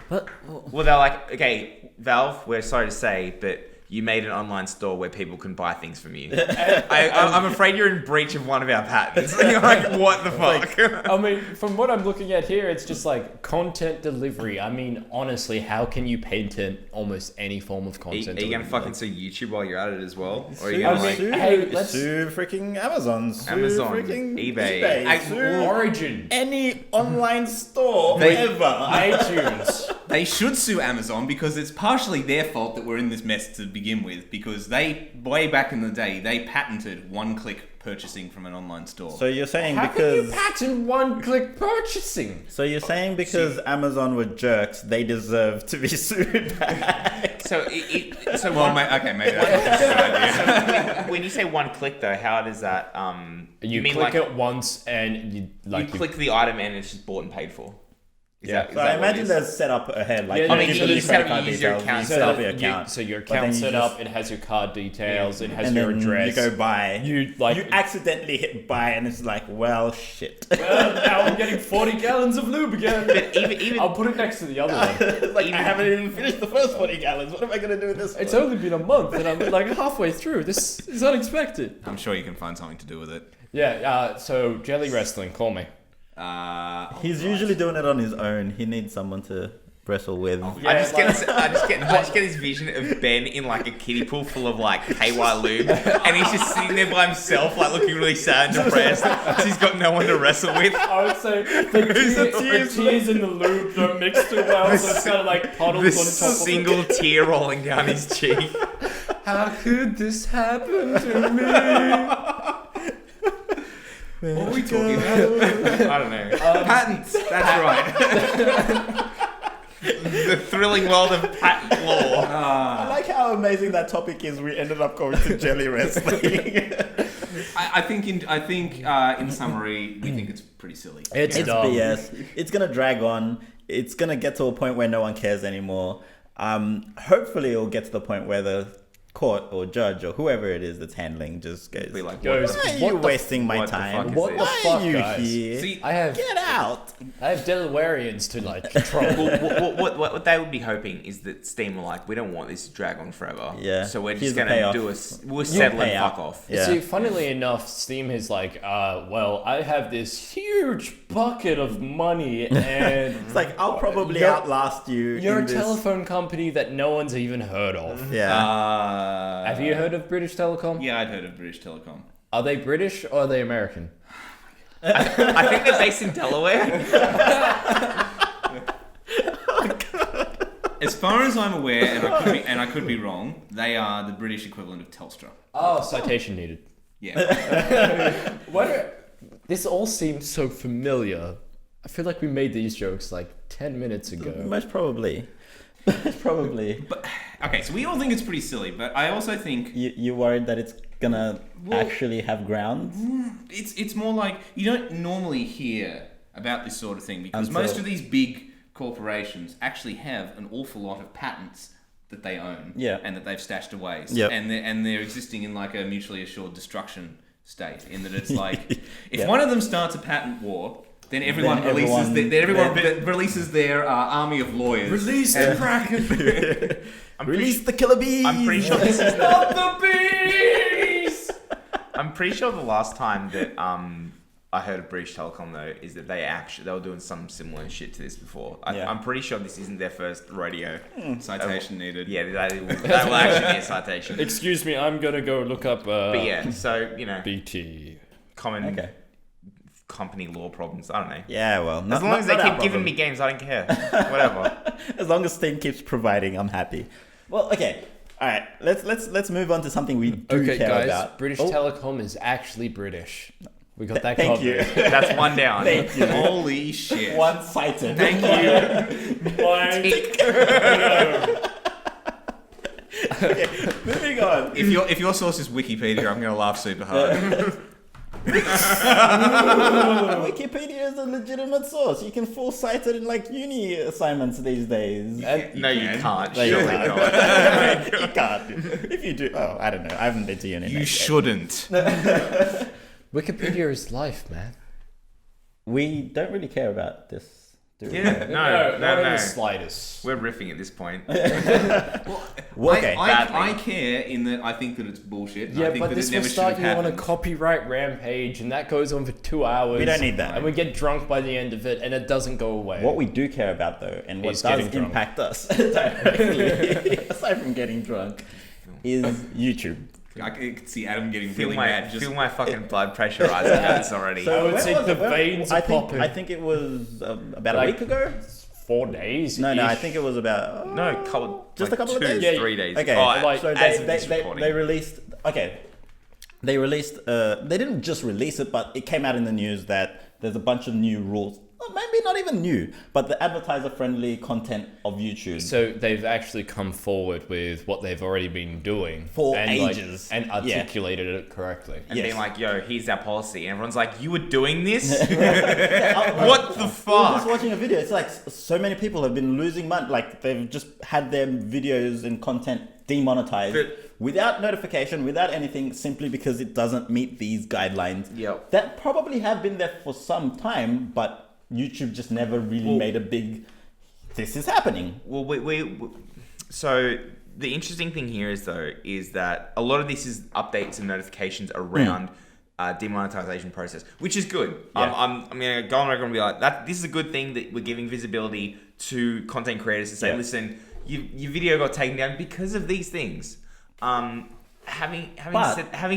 But Well, they're like, okay, Valve, we're sorry to say, but you made an online store where people can buy things from you. I'm afraid you're in breach of one of our patents. You're like, what the fuck? I mean, from what I'm looking at here, it's just like content delivery. I mean, honestly, how can you patent almost any form of Are content? you gonna delivery? fucking sue YouTube while you're at it as well? Or are you sue, gonna I like mean, sue, hey, let's- sue freaking Amazon, sue Amazon, freaking eBay. sue Origin, any online store They- ever. iTunes. they should sue Amazon because it's partially their fault that we're in this mess to begin with, because they, way back in the day, they patented one-click purchasing from an online store. So you're saying How because can you patent one-click purchasing? So you're saying because Amazon were jerks, they deserve to be sued back. So well, maybe that's a good idea. when you say one click though, how does that You mean click like it once and you you click the item and it's just bought and paid for? Is Yeah. that So I what it imagine is? there's set up ahead. Like Yeah, I mean, give you them your just credit have card to use your details, account. you set up your account. So your but then account's you set just- up, it has your card details, it has and your then address. you go buy. You accidentally hit buy, and it's like, well, shit. Well, now I'm getting 40 gallons of lube again. But even I'll put it next to the other one. Like, I haven't even finished the first 40 gallons. What am I gonna do with this? It's one? only been a month and I'm like halfway through. This is unexpected. I'm sure you can find something to do with it. Yeah, so Jelly Wrestling, call me. He's usually doing it on his own. He needs someone to wrestle with. Yeah, I just get this vision of Ben in like a kiddie pool full of like KY lube, and he's just sitting there by himself, like looking really sad and depressed. 'Cause he's got no one to wrestle with. I would say the tears in the lube don't mix too well, so it's kind of like puddles This on top of single tear rolling down his cheek. it. How could this happen to me? What are we talking about? I don't know. Patents. That's right. The thrilling world of patent law. I like how amazing that topic is. We ended up going to jelly wrestling. I think in summary, we think it's pretty silly. It's It's dumb. BS. It's gonna drag on. It's gonna get to a point where no one cares anymore. Hopefully, it'll get to the point where the court or judge or whoever it is that's handling just goes, Be like, Goes, why are what you the wasting my what the time? fuck is What this? the Why fuck, are you guys? here? See, I have Get out! Delawareans to like control. what they would be hoping is that Steam are like, we don't want this to drag on forever. Yeah. So we're Here's just the gonna payoff. we'll settle and payout. fuck off. Yeah. See, funnily enough, Steam is like, well, I have this huge bucket of money, and It's like, I'll probably You're- outlast you. you're a in this. telephone company that no one's even heard of. Yeah. Have you heard of British Telecom? Yeah, I'd heard of British Telecom. Are they British or are they American? I think they're based in Delaware. As far as I'm aware, and I could be wrong, they are the British equivalent of Telstra. Oh, citation needed. Yeah. This all seems so familiar. I feel like we made these jokes like 10 minutes ago. Most probably. Most probably. But okay, so we all think it's pretty silly, but I also think You worried that it's gonna actually have grounds? it's more like you don't normally hear about this sort of thing because Until- most of these big corporations actually have an awful lot of patents that they own, Yeah. and that they've stashed away, Yep. and they're existing in like a mutually assured destruction state. In that it's like if Yeah. one of them starts a patent war, then everyone releases their army of lawyers. Release the Kraken! Release the killer bees! I'm pretty sure this is Not the bees! I'm pretty sure the last time that I heard of British Telecom though is that they were doing some similar shit to this before. Yeah. I'm pretty sure this isn't their first rodeo. Citation needed. Yeah, that will actually be a citation. Excuse me, I'm gonna go look up But yeah, so you know, BT. common Okay. company law problems. I don't know. Yeah, well, As long as they keep giving me games, I don't care. Whatever. As long as Steam keeps providing, I'm happy. Well, okay. All right. Let's move on to something we do Okay, care guys, about. British Oh, Telecom is actually British. We got that Thank covered. you. That's one down. Thank you. Holy shit. One-sided. Thank you. Moving on. If your source is Wikipedia, I'm gonna laugh super hard. Wikipedia is a legitimate source. You can full cite it in like uni assignments these days. No, you can't. No, you Surely can't. not. You can't. If you do, oh, I don't know. I haven't been to uni. You shouldn't. Wikipedia is life, man. We don't really care about this, do we? Yeah, not in no. the slightest. We're riffing at this point. Well, okay. I care in that I think that it's bullshit. and I Yeah, think but that this it will never should start have you on a happened. copyright rampage, and that goes on for 2 hours. We don't need that. And we get drunk by the end of it, and it doesn't go away. What we do care about, though, and what Is does getting drunk. impact us directly, aside from getting drunk, is YouTube. I can see Adam getting Feel really my mad. Just feel my fucking blood pressure rising out this already. I would when say was the it? veins I are think, popping. I think it was about a Like- week ago. 4 days. No, I think it was about just a couple of days. 3 days. Okay, like, so as of this they recording. released. Okay, they released. They didn't just release it, but it came out in the news that there's a bunch of new rules. Or maybe not even new, but the advertiser-friendly content of YouTube. So they've actually come forward with what they've already been doing For and, ages. and articulated it correctly. And Yes. being like, yo, here's our policy. And everyone's like, you were doing this? Like, What the we were fuck? just watching a video. It's like so many people have been losing money. Like they've just had their videos and content demonetized But- without notification, without anything, simply because it doesn't meet these guidelines. Yep. That probably have been there for some time, but YouTube just never really made a big. This is happening. Well, so the interesting thing here is that a lot of this is updates and notifications around demonetization process, which is good. Yeah. I'm gonna go on record and be like that. This is a good thing that we're giving visibility to content creators to say, Yeah. listen, your video got taken down because of these things. Having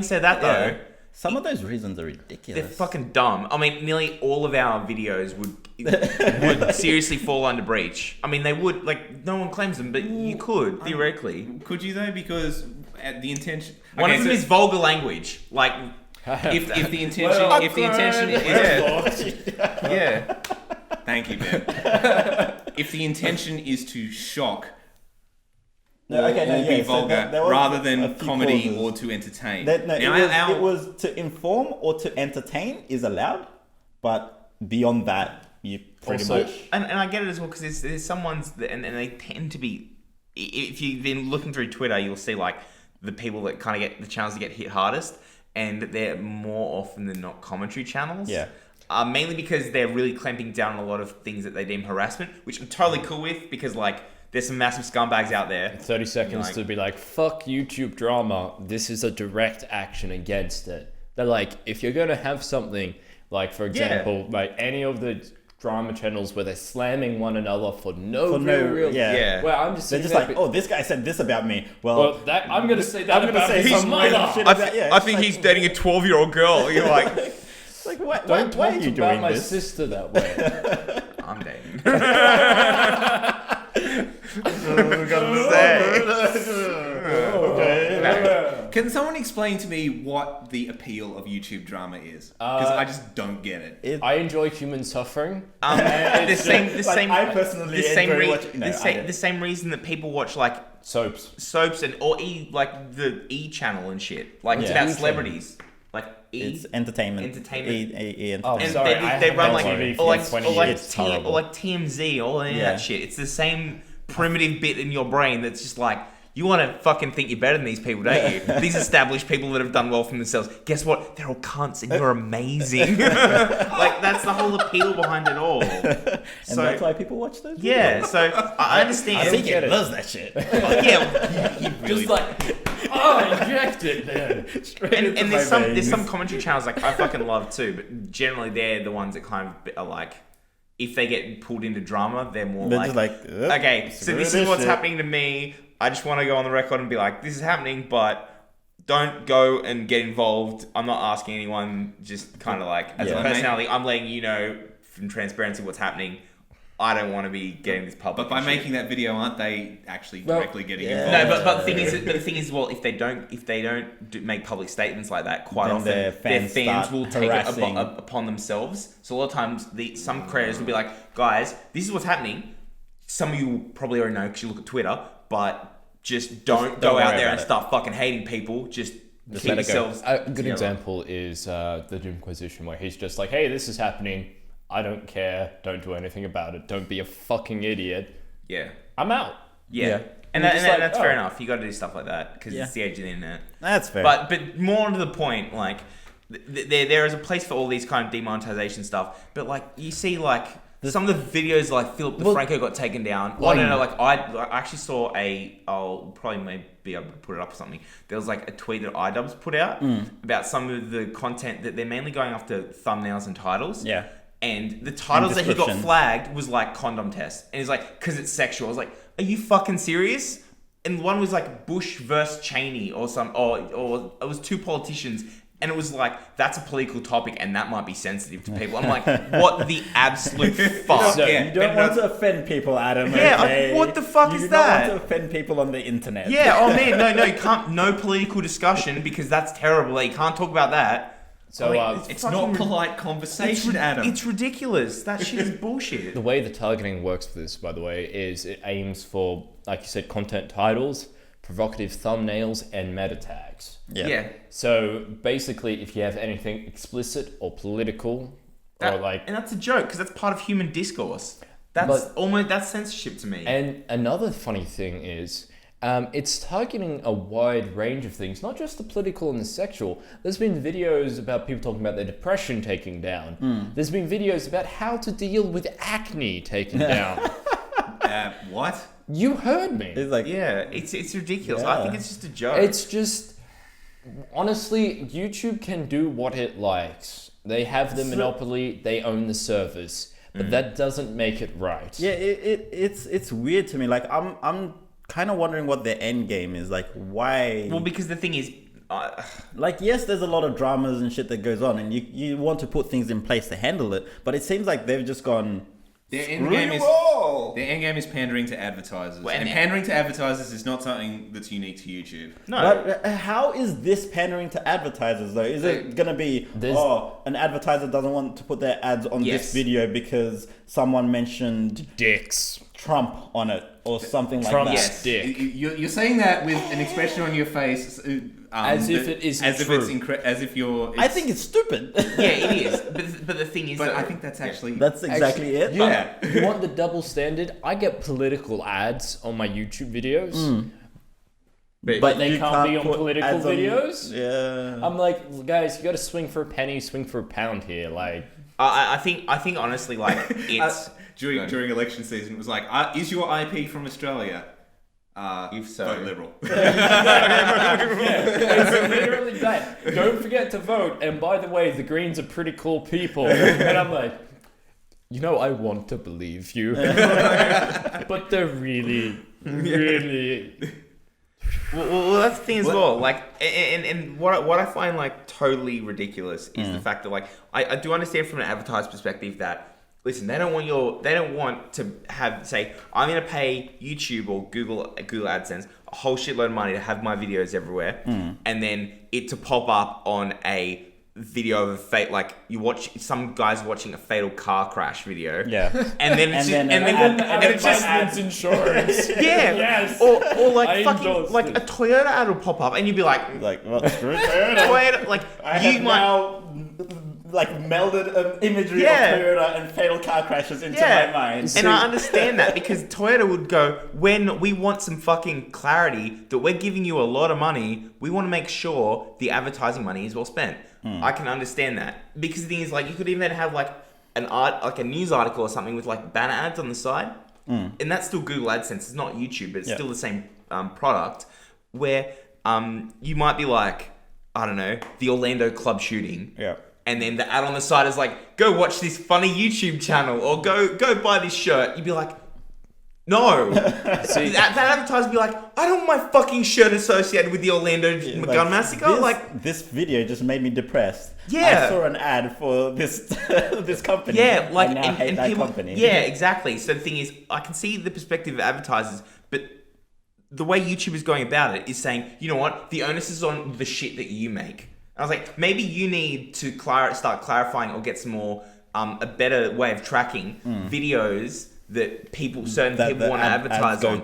said that though. Some of those reasons are ridiculous. They're fucking dumb. I mean, nearly all of our videos would seriously fall under breach. I mean, they would, like, no one claims them, but you could, theoretically. Could you though? Because at the intention. One of them is vulgar language. Like, if the intention is yeah. thank you, Ben. If the intention is to shock. No, or, okay, no, or yeah, be so vulgar there was rather a than few comedy clauses. or to entertain. It was to inform or to entertain is allowed, but beyond that, you pretty Also- much. And I get it as well, because there's some ones that, and they tend to be, if you've been looking through Twitter, you'll see, like, the people that kind of get the channels that get hit hardest, and they're more often than not commentary channels. Yeah. Mainly because they're really clamping down on a lot of things that they deem harassment, which I'm totally cool with, because, like, there's some massive scumbags out there. 30 seconds Like- to be like, fuck YouTube drama. This is a direct action against it. They're like, if you're going to have something, like, for example, like any of the drama channels where they're slamming one another for no real... yeah. Well, I'm just They're just like, oh, this guy said this about me. well, that I'm going to say that I'm gonna about say his some mother. random shit I, about- yeah, I it's think like- he's dating a 12-year-old girl. You're like, It's like, why Don't are talk you about doing my this? sister that way. I'm dating. Can someone explain to me what the appeal of YouTube drama is? Because I just don't get it. I enjoy human suffering. The same I personally enjoy watching- no, I don't. the same reason that people watch, like, Soaps. soaps and or like the E channel and shit. Like, it's Yeah. about celebrities. Like It's entertainment. Entertainment. Oh, And sorry, I they haven't run been like on TV or like for 20 or like, years. It's horrible. or like TMZ, all any of Yeah. that shit. It's the same primitive bit in your brain that's just like, you want to fucking think you're better than these people, don't you? These established people that have done well for themselves. Guess what? They're all cunts and you're amazing. Like, that's the whole appeal behind it all. And that's why people watch those. Yeah, so I understand. I think He it. loves that shit. Yeah, you really Just like, oh, inject it then. and there's some commentary channels like I fucking love too, but generally they're the ones that kind of are like, if they get pulled into drama, they're more They're like, just like, okay, so this is what's happening to me. I just want to go on the record and be like, this is happening, but don't go and get involved. I'm not asking anyone. Just kind of like, as Yeah. a personality, I'm letting you know from transparency what's happening. I don't want to be getting this public. But by and shit. making that video, aren't they actually Well, directly getting yeah. involved? No, but the thing is, well, if they don't make public statements like that, quite Then often their their fans fans start will take it harassing. upon themselves. So a lot of times, some creators will be like, "Guys, this is what's happening." Some of you probably already know because you look at Twitter, but just don't go worry out there about and it. start fucking hating people. Just keep let it go. yourselves. A good together. example is the Doomquisition, where he's just like, hey, this is happening. I don't care. Don't do anything about it. Don't be a fucking idiot. Yeah, I'm out. yeah, Yeah. and You're just like, that's fair oh. enough. You got to do stuff like that because Yeah. it's the age of the internet. That's fair. But more to the point, like there is a place for all these kind of demonetization stuff. But like you see, like some of the videos, like Philip DeFranco got taken down. I don't know. Like I actually saw I'll probably maybe able to put it up or something. There was like a tweet that iDubbbz put out about some of the content that they're mainly going after thumbnails and titles. Yeah. And the titles that he got description. flagged was like condom test, and he's like, because it's sexual. I was like, are you fucking serious? And one was like Bush versus Cheney or it was two politicians And it was like, that's a political topic and that might be sensitive to people. I'm like, what the absolute fuck? So- You don't want to offend people, Adam. Yeah, okay? what the fuck you is do not that? want to offend people on the internet. Yeah, oh man, no, you can't, no political discussion because that's terrible. Like, you can't talk about that. So It's fucking not rid- polite conversation, Adam. It's ridiculous. That shit is bullshit. the way the targeting works for this, by the way, is it aims for, like you said, content titles, provocative thumbnails, and meta tags. Yeah. So basically, if you have anything explicit or political, or like, And that's a joke because that's part of human discourse. That's censorship to me. and another funny thing is, it's targeting a wide range of things, not just the political and the sexual. There's been videos about people talking about their depression taking down. There's been videos about how to deal with acne taken down. What? You heard me. It's like, yeah, it's ridiculous. Yeah. I think it's just a joke. It's just, honestly, YouTube can do what it likes. They have the monopoly, they own the service, but that doesn't make it right. yeah, it's weird to me. Like, I'm kind of wondering what their end game is. Like, why? well, because the thing is, Like, yes, there's a lot of dramas and shit that goes on, and you want to put things in place to handle it, but it seems like they've just gone. Their Screw end game you is all. their end game is pandering to advertisers, Well, and and- pandering to advertisers is not something that's unique to YouTube. no. But how is this pandering to advertisers though? Is it gonna be an advertiser doesn't want to put their ads on Yes. this video because someone mentioned Dicks. Trump on it or something like Trump's that? Yes. dick. You're saying that with an expression on your face, As if it isn't as if true. it's as if you're. I think it's stupid. yeah, it is. But the thing is, but though, I think that's actually. That's exactly it. Yeah. You want the double standard? I get political ads on my YouTube videos. But they you can't be on put political ads on- videos? Yeah. I'm like, guys, you got to swing for a penny, swing for a pound here. Like, I think honestly, like it's during election season, it was like, is your IP from Australia? If so. Vote Liberal. it's literally that. Don't forget to vote. And by the way, the Greens are pretty cool people. And I'm like, you know, I want to believe you, but they're really. Well, that's the thing as well. Like, and what I find like totally ridiculous is the fact that like I do understand from an advertiser perspective that listen, they don't want to have say I'm gonna pay YouTube or Google AdSense a whole shitload of money to have my videos everywhere, and then it to pop up on a video of a like you watch some guys watching a fatal car crash video, and then it's Ad's insurance. yeah, Yes. or like I fucking endorse like it. a Toyota ad will pop up, and you'd be like, well, screw Toyota. Toyota, like you might. now like melded imagery Yeah. of Toyota and fatal car crashes into Yeah. my mind. And I understand that because Toyota would go, when we want some fucking clarity that we're giving you a lot of money, we want to make sure the advertising money is well spent. I can understand that. Because the thing is, like, you could even have like a news article or something with like banner ads on the side. And that's still Google AdSense. It's not YouTube, but it's still the same product. Where you might be like, I don't know, the Orlando club shooting. Yeah. And then the ad on the side is like, go watch this funny YouTube channel or go buy this shirt. You'd be like, no. See, that advertiser would be like, I don't want my fucking shirt associated with the Orlando gun massacre. This video just made me depressed. Yeah. I saw an ad for this this company. yeah, like, I now hate that people, company. yeah, exactly. So the thing is, I can see the perspective of advertisers, but the way YouTube is going about it is saying, you know what, the onus is on the shit that you make. I was like, maybe you need to start clarifying or get some more, a better way of tracking videos that certain people want to advertise on,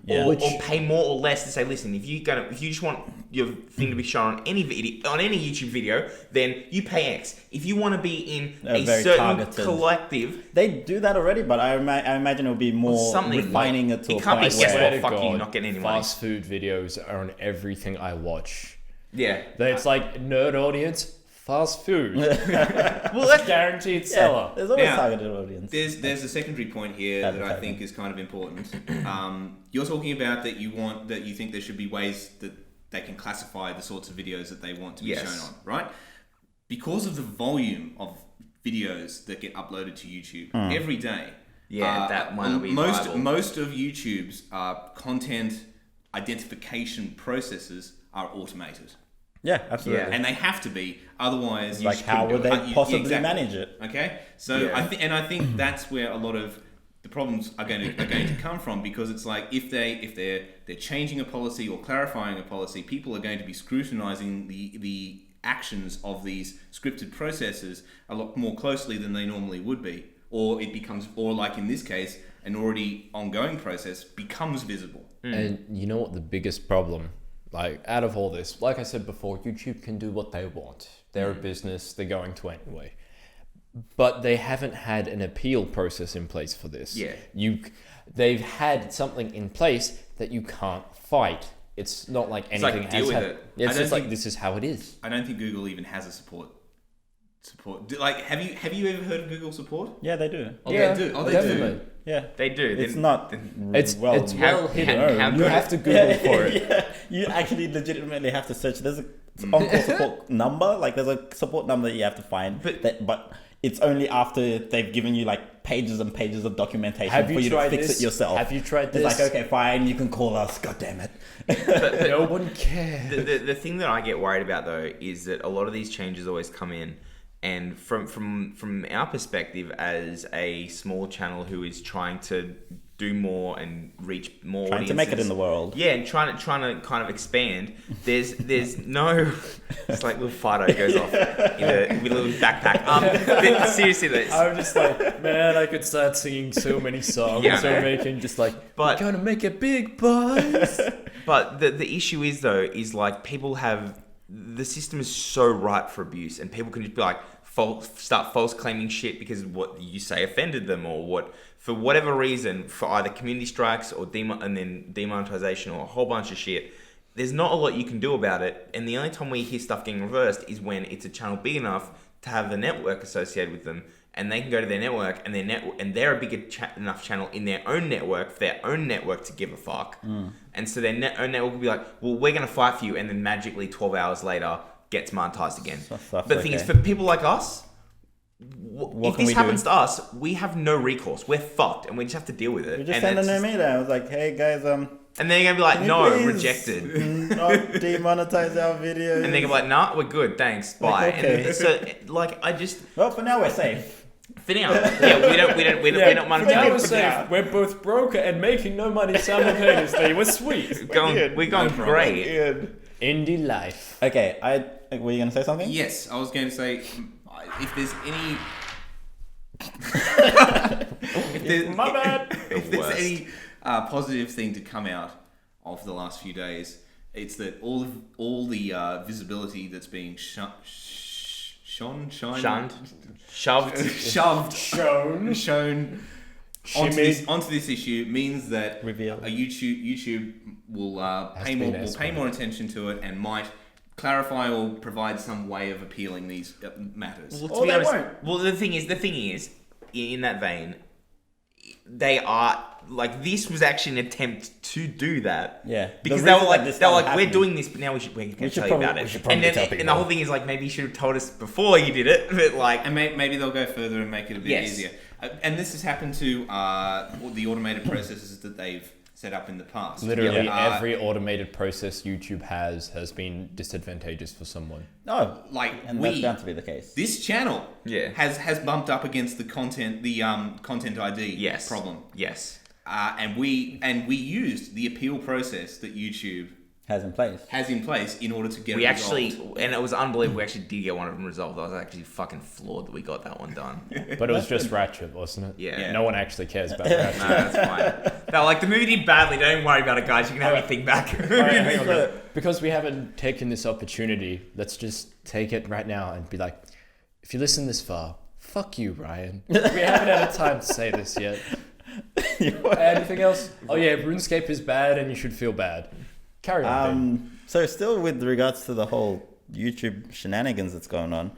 or pay more or less to say, listen, if you just want your thing to be shown on any YouTube video, then you pay X. If you want to be in a very certain targeted. collective, They do that already, but I imagine it'll be more something refining like- it to it a can't point be guess where... what, fuck you, you're not getting any money. fast food videos are on everything I watch. yeah. It's like nerd audience, fast food. Well, that's Guaranteed seller. There's always Now, targeted audience. There's a secondary point here that I think is kind of important. You're talking about that you think there should be ways that they can classify the sorts of videos that they want to be Yes. shown on, right? Because of the volume of videos that get uploaded to YouTube every day. Yeah, that might not be viable. Most of YouTube's content identification processes are automated. Yeah, absolutely. Yeah. And they have to be, otherwise, Like, how would they possibly manage it? Okay, so Yeah. I think that's where a lot of the problems are going to come from, because it's like if they're changing a policy or clarifying a policy, people are going to be scrutinizing the actions of these scripted processes a lot more closely than they normally would be, or it becomes, or like in this case, an already ongoing process becomes visible. And you know what the biggest problem, like out of all this, like I said before, YouTube can do what they want. They're a business, they're going to anyway. But they haven't had an appeal process in place for this. Yeah. They've had something in place that you can't fight. It's not like anything like, deal with it. It's I don't just like, think- this is how it is. I don't think Google even has a support. Like, have you ever heard of Google support? Yeah, they do. Oh, Yeah, they do. Oh, they definitely. do. Yeah. They do. It's Then- not It's well hidden. how You good- have to Google for it. Yeah, you actually legitimately have to search. There's a on-call support number. Like, there's a support number that you have to find. But it's only after they've given you like pages and pages of documentation Have for you you to tried fix this? it yourself. Have you tried It's this? like, okay, fine, you can call us. God damn it. No one cares. The thing that I get worried about though is that a lot of these changes always come in, and from our perspective as a small channel who is trying to do more and reach more Trying audiences, to make it in the world. yeah, and trying to kind of expand. There's no, it's like little Fido goes off with a little backpack. But seriously, I'm just like, man, I could start singing so many songs Yeah, or man. making just like, But- we're gonna make a big buzz. But the issue is though, is like people have, the system is so ripe for abuse, and people can just be like start false claiming shit because what you say offended them, or what, for whatever reason, for either community strikes or and then demonetization or a whole bunch of shit. There's not a lot you can do about it, and the only time we hear stuff getting reversed is when it's a channel big enough to have a network associated with them, and they can go to their network, and they're a bigger enough channel in their own network for their own network to give a fuck. And so their own network will be like, well, we're going to fight for you, and then magically 12 hours later gets monetized again. But the thing is, for people like us, if can this we happens do? to us, we have no recourse. We're fucked, and we just have to deal with it. You just and send a it's new just- media. I was like, hey guys, and they're going to be like, can you no, please rejected. not demonetize our videos. And they're going to be like, nah, we're good, thanks, bye. okay. And so, like, I just, well, for now we're safe. for now, yeah, we're not Now we're monetizing. safe. We're both broke and making no money simultaneously. We're sweet. We're going great. Indie life. Okay, were you gonna say something? Yes, I was going to say, if there's any, My bad. if there's worst. any positive thing to come out of the last few days, it's that all the visibility that's being shunned, Shunned, shoved. shoved, Shown. shown onto this issue means that Revealed. YouTube will pay to be more an will S pay word. more attention to it and might clarify or provide some way of appealing these matters. Well, to Or be they honest, won't. well, the thing is, in that vein, they are like, this was actually an attempt to do that. Yeah. Because The they were reason like, that this we're started happening- doing this, but now we can should tell you probably- about we it. should probably And tell then, people. and the whole thing is like, maybe you should have told us before you did it, but like, And maybe they'll go further and make it a bit Yes. easier. And this has happened to the automated processes that they've set up in the past. Literally Yeah. every automated process YouTube has been disadvantageous for someone. Oh, Like, and that's bound to be the case. this channel Yeah. has bumped up against the content ID yes, problem. Yes. And we used the appeal process that YouTube Has in place. has in place in order to get We it actually, resolved. and it was unbelievable. We actually did get one of them resolved. I was actually fucking floored that we got that one done. But it was just Ratchet, wasn't it? Yeah. No one actually cares about Ratchet. No, that's fine. They're like, the movie did badly. Don't worry about it, guys. You can have your thing back. Because we haven't taken this opportunity, let's just take it right now and be like, if you listen this far, fuck you, Ryan. We haven't had a time to say this yet. Anything else? Oh yeah, RuneScape is bad and you should feel bad. Carry on. Ben. So still with regards to the whole YouTube shenanigans that's going on,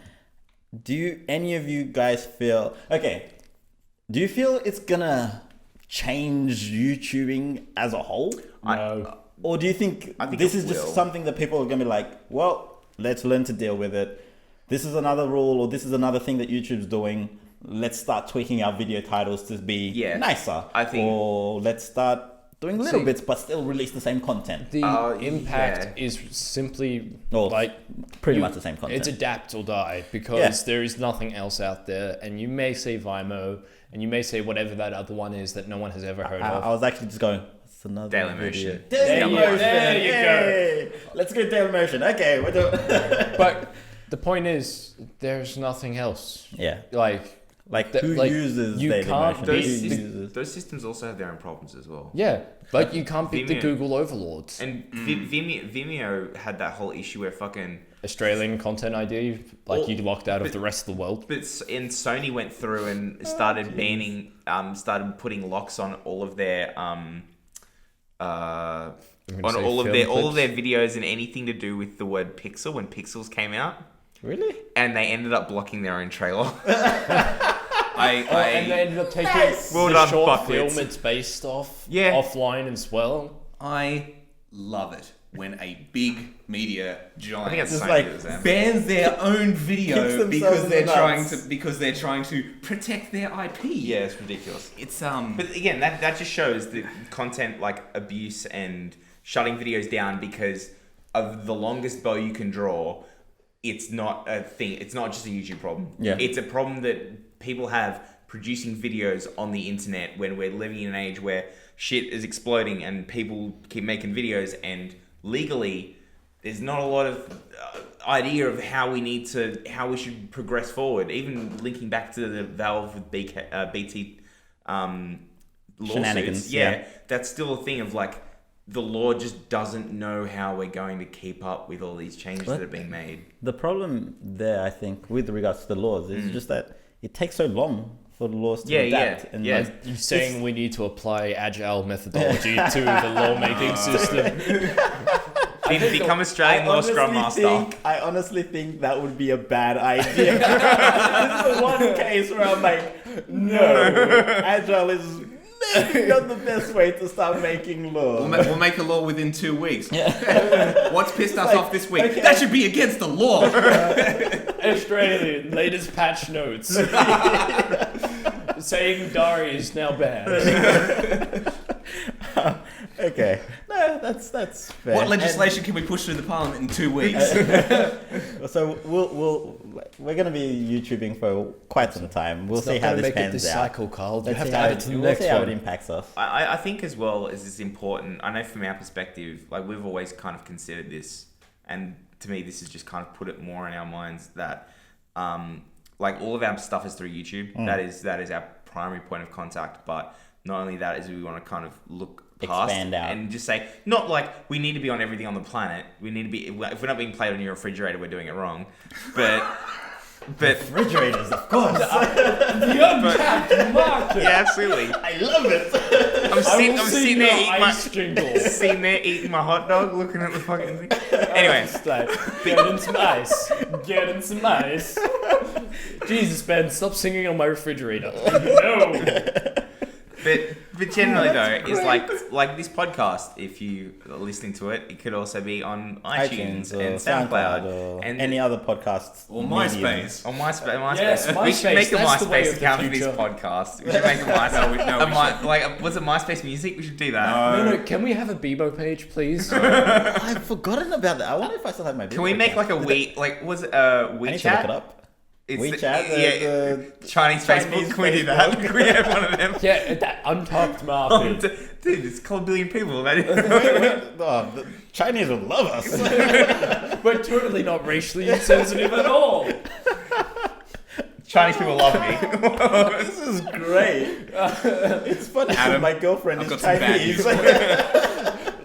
do any of you guys feel do you feel it's gonna change YouTubing as a whole? No. Or do you think, I think this it is will. just something that people are gonna be like, well, let's learn to deal with it. This is another rule, or this is another thing that YouTube's doing. Let's start tweaking our video titles to be Yeah, nicer. I think- Or let's start doing little See- bits, but still release the same content. The impact yeah. is simply Well, like pretty you- much the same content. It's adapt or die because Yeah. there is nothing else out there, and you may say Vimeo, and you may say whatever that other one is that no one has ever heard I of. was actually just going, what's another Daily video? Motion. There you Yay! Let's go Daily Motion. Okay, we're doing... But the point is, there's nothing else. Yeah. Like Who like, uses you Daily can't Motion? beat Who the- uses... Those systems also have their own problems as well. yeah, but you can't beat the Vimeo. Google overlords. And Vimeo had that whole issue where fucking... Australian content ID, like Well, you locked out of but- the rest of the world. But and Sony went through and started banning, started putting locks on all of their on say all of film their clips. videos and anything to do with the word pixel when Pixels came out, Really? and they ended up blocking their own trailer. And they ended up taking Well the done, short fuckwits. film it's based off offline as well. I love it when a big media giant I think it's Just Sony like that was them. bans their own Kicks video themselves because in they're the trying nuts. to protect their IP. Yeah, it's ridiculous. It's But again, that just shows the content like abuse and shutting videos down because of the longest bow you can draw. It's not a thing. It's not just a YouTube problem. Yeah. It's a problem that people have producing videos on the internet when we're living in an age where shit is exploding and people keep making videos, and legally there's not a lot of idea of how we should progress forward. Even linking back to the Valve with BT lawsuits, Shenanigans, yeah, yeah. that's still a thing of like the law just doesn't know how we're going to keep up with all these changes that are being made. The problem there, I think, with regards to the laws, is just that it takes so long for the laws to adapt. And like, You're saying we need to apply agile methodology to the lawmaking system. Become Australian law scrum master. I honestly think that would be a bad idea. This is the one case where I'm like, no, agile is maybe not the best way to start making law. We'll make a law within 2 weeks. Yeah. What's pissed us off this week? okay. That should be against the law. Australian latest patch notes saying Dari is now banned. Okay, no, that's fair. What legislation can we push through the parliament in 2 weeks? So we're gonna be YouTubing for quite some time. We'll It's see not how gonna this make it pans this out. cycle, Carl. You Let's have see to how add it to the we'll next see how it one. impacts us. I think as well as it's important. I know from our perspective, like we've always kind of considered this, and to me, this has just kind of put it more in our minds that, like all of our stuff is through YouTube. That is our primary point of contact. But not only that is we want to kind of look past Expand out. and just say not like we need to be on everything on the planet. We need to be if we're not being played on your refrigerator, we're doing it wrong. But Refrigerators, of course. The untapped market. yeah, absolutely. I love it. I'm sitting there eating my ice jingle. sitting there eating my hot dog, looking at the fucking thing. Anyway, It's like, getting some ice. Getting some ice. Jesus, Ben, stop singing on my refrigerator. No. but generally though, it's like this podcast. If you are listening to it, it could also be on iTunes or and SoundCloud or and any other podcasts Or medium. MySpace. on MySpace. Yes, We should MySpace, make a that's the way MySpace of the account for this future. podcast. We should make a MySpace. Like, was it MySpace Music? We should do that. No, can we have a Bebo page, please? I've forgotten about that. I wonder if I still have my. Can we make like a was it I need to look it WeChat? up. It's WeChat, the Chinese Facebook. Chinese Can we do that? Facebook. Can we have one of them? Yeah, that untapped Oh, market. dude, it's called a billion people. Imagine. Oh, the Chinese will love us. We're totally not racially insensitive at all. Chinese people love me. This is great. It's funny. Adam, My girlfriend I've is got some bad Chinese.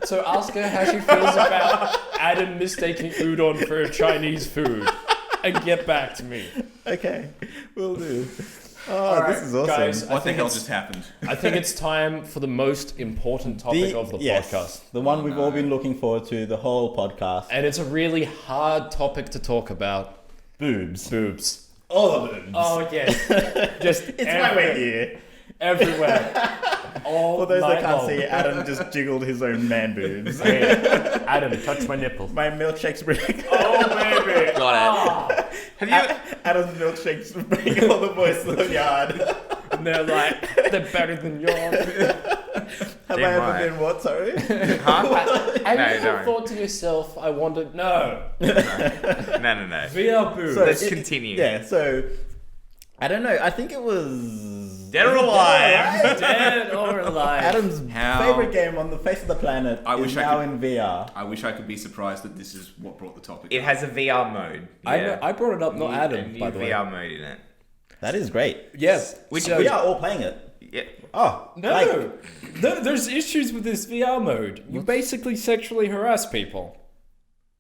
So ask her how she feels about Adam mistaking udon for a Chinese food. And get back to me. Okay, we'll do. Oh, this is awesome. Guys, What the hell just happened? I think it's time for the most important topic of the yes, podcast. the one we've all been looking forward to the whole podcast. And it's a really hard topic to talk about. Boobs. Boobs. All the boobs. Oh, yes. Just It's my way here. everywhere. All For those that night can't long. see, Adam just jiggled his own man boobs. Hey, Adam, touch my nipple. My milkshake's brilliant. Oh, baby. Got it. Have you? Adam's milkshakes bring all the boys to the yard. And they're like, they're better than yours. Have Damn I ever right. been what? Sorry. Huh? Have No, you ever don't. thought to yourself, I wonder, no. No. VR boo. So Let's it- continue. Yeah. So I don't know. I think it was Dead or Alive. Dead or alive. Adam's How- favorite game on the face of the planet I is wish I now could- in VR. I wish I could be surprised that this is what brought the topic. It up. has a VR mode. Yeah. I brought it up, not A Adam, new by the way. VR mode in it. That is great. Yes. Which We are all playing it. Yeah. Oh No, like- no, there's issues with this VR mode. You basically sexually harass people.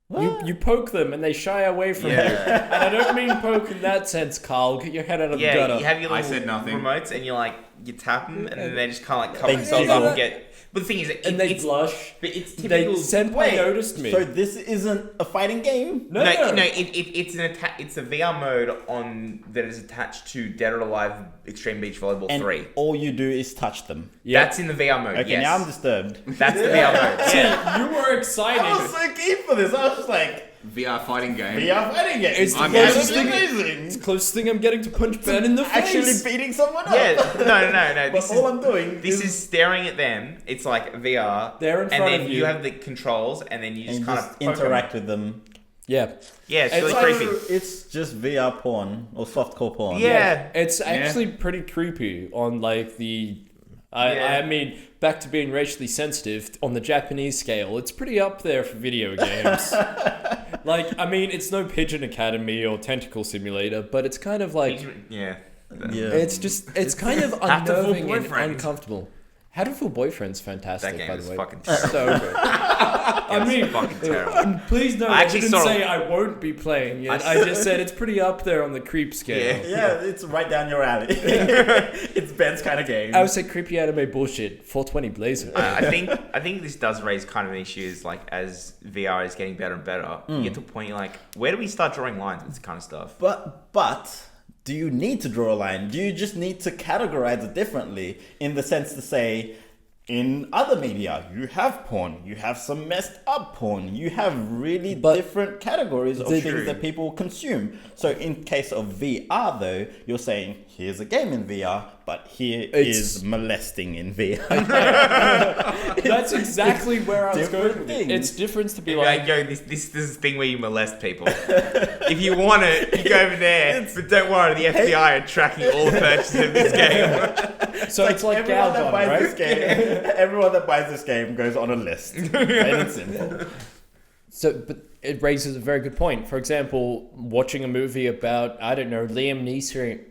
You poke them and they shy away from you. Yeah. And I don't mean poke in that sense, Carl. Get your head out of the Yeah, gutter. you have your I little said nothing. remotes and you tap them and then they just kind of like cover They themselves giggle. up and get. But the thing is, and they it's, blush. but it's They typical. senpai noticed me. So this isn't a fighting game? no, It's a VR mode on that is attached to Dead or Alive Extreme Beach Volleyball And 3. all you do is touch them. Yeah. That's in the VR mode. Okay, yes. now I'm disturbed. That's the VR mode. Yeah. You were excited. I was so keen for this. I was just like, VR fighting game. VR fighting game. It's the I'm closest getting thing. amazing. It's the closest thing I'm getting to punch Ben in the face. Actually beating someone up. Yeah, no. But This all is I'm doing this is staring at them. It's like VR. They're in and front then of you you. have the controls, and then you just and kind just of poke interact them. with them. Yeah. Yeah, it's It's really like- creepy. It's just VR porn or softcore porn. Yeah. It's actually pretty creepy on like the. I mean, back to being racially sensitive on the Japanese scale, it's pretty up there for video games. Like, I mean, it's no Pigeon Academy or Tentacle Simulator, but it's kind of like Yeah. Yeah. it's just it's kind of Hatful unnerving and Boyfriend. uncomfortable. Hatful Boyfriend's fantastic, That game by is the way. fucking So good. I mean, fucking terrible. please no, I I actually didn't saw- say I won't be playing it. I just said it's pretty up there on the creep scale. Yeah. Yeah, it's right down your alley. it's Ben's kind of game. I would say creepy anime bullshit. 420 Blazer. I think this does raise kind of an issue is like as VR is getting better and better, you get to a point you're like, where do we start drawing lines with this kind of stuff? But do you need to draw a line? Do you just need to categorize it differently in the sense to say, in other media, you have porn, you have some messed up porn, you have really different categories of the- things that people consume. So in case of VR though, you're saying, here's a game in VR, but here is molesting in VR. That's exactly where I was different going with it. things. It's different to be Like, like, yo, this is the thing where you molest people. If you want it, you go over there. But don't worry, the FBI are tracking all the purchases of this game. so it's like everyone that Galgon, buys right? this game, everyone that buys this game goes on a list. Plain and simple. So, but it raises a very good point. For example, watching a movie about, I don't know, Liam Neeson.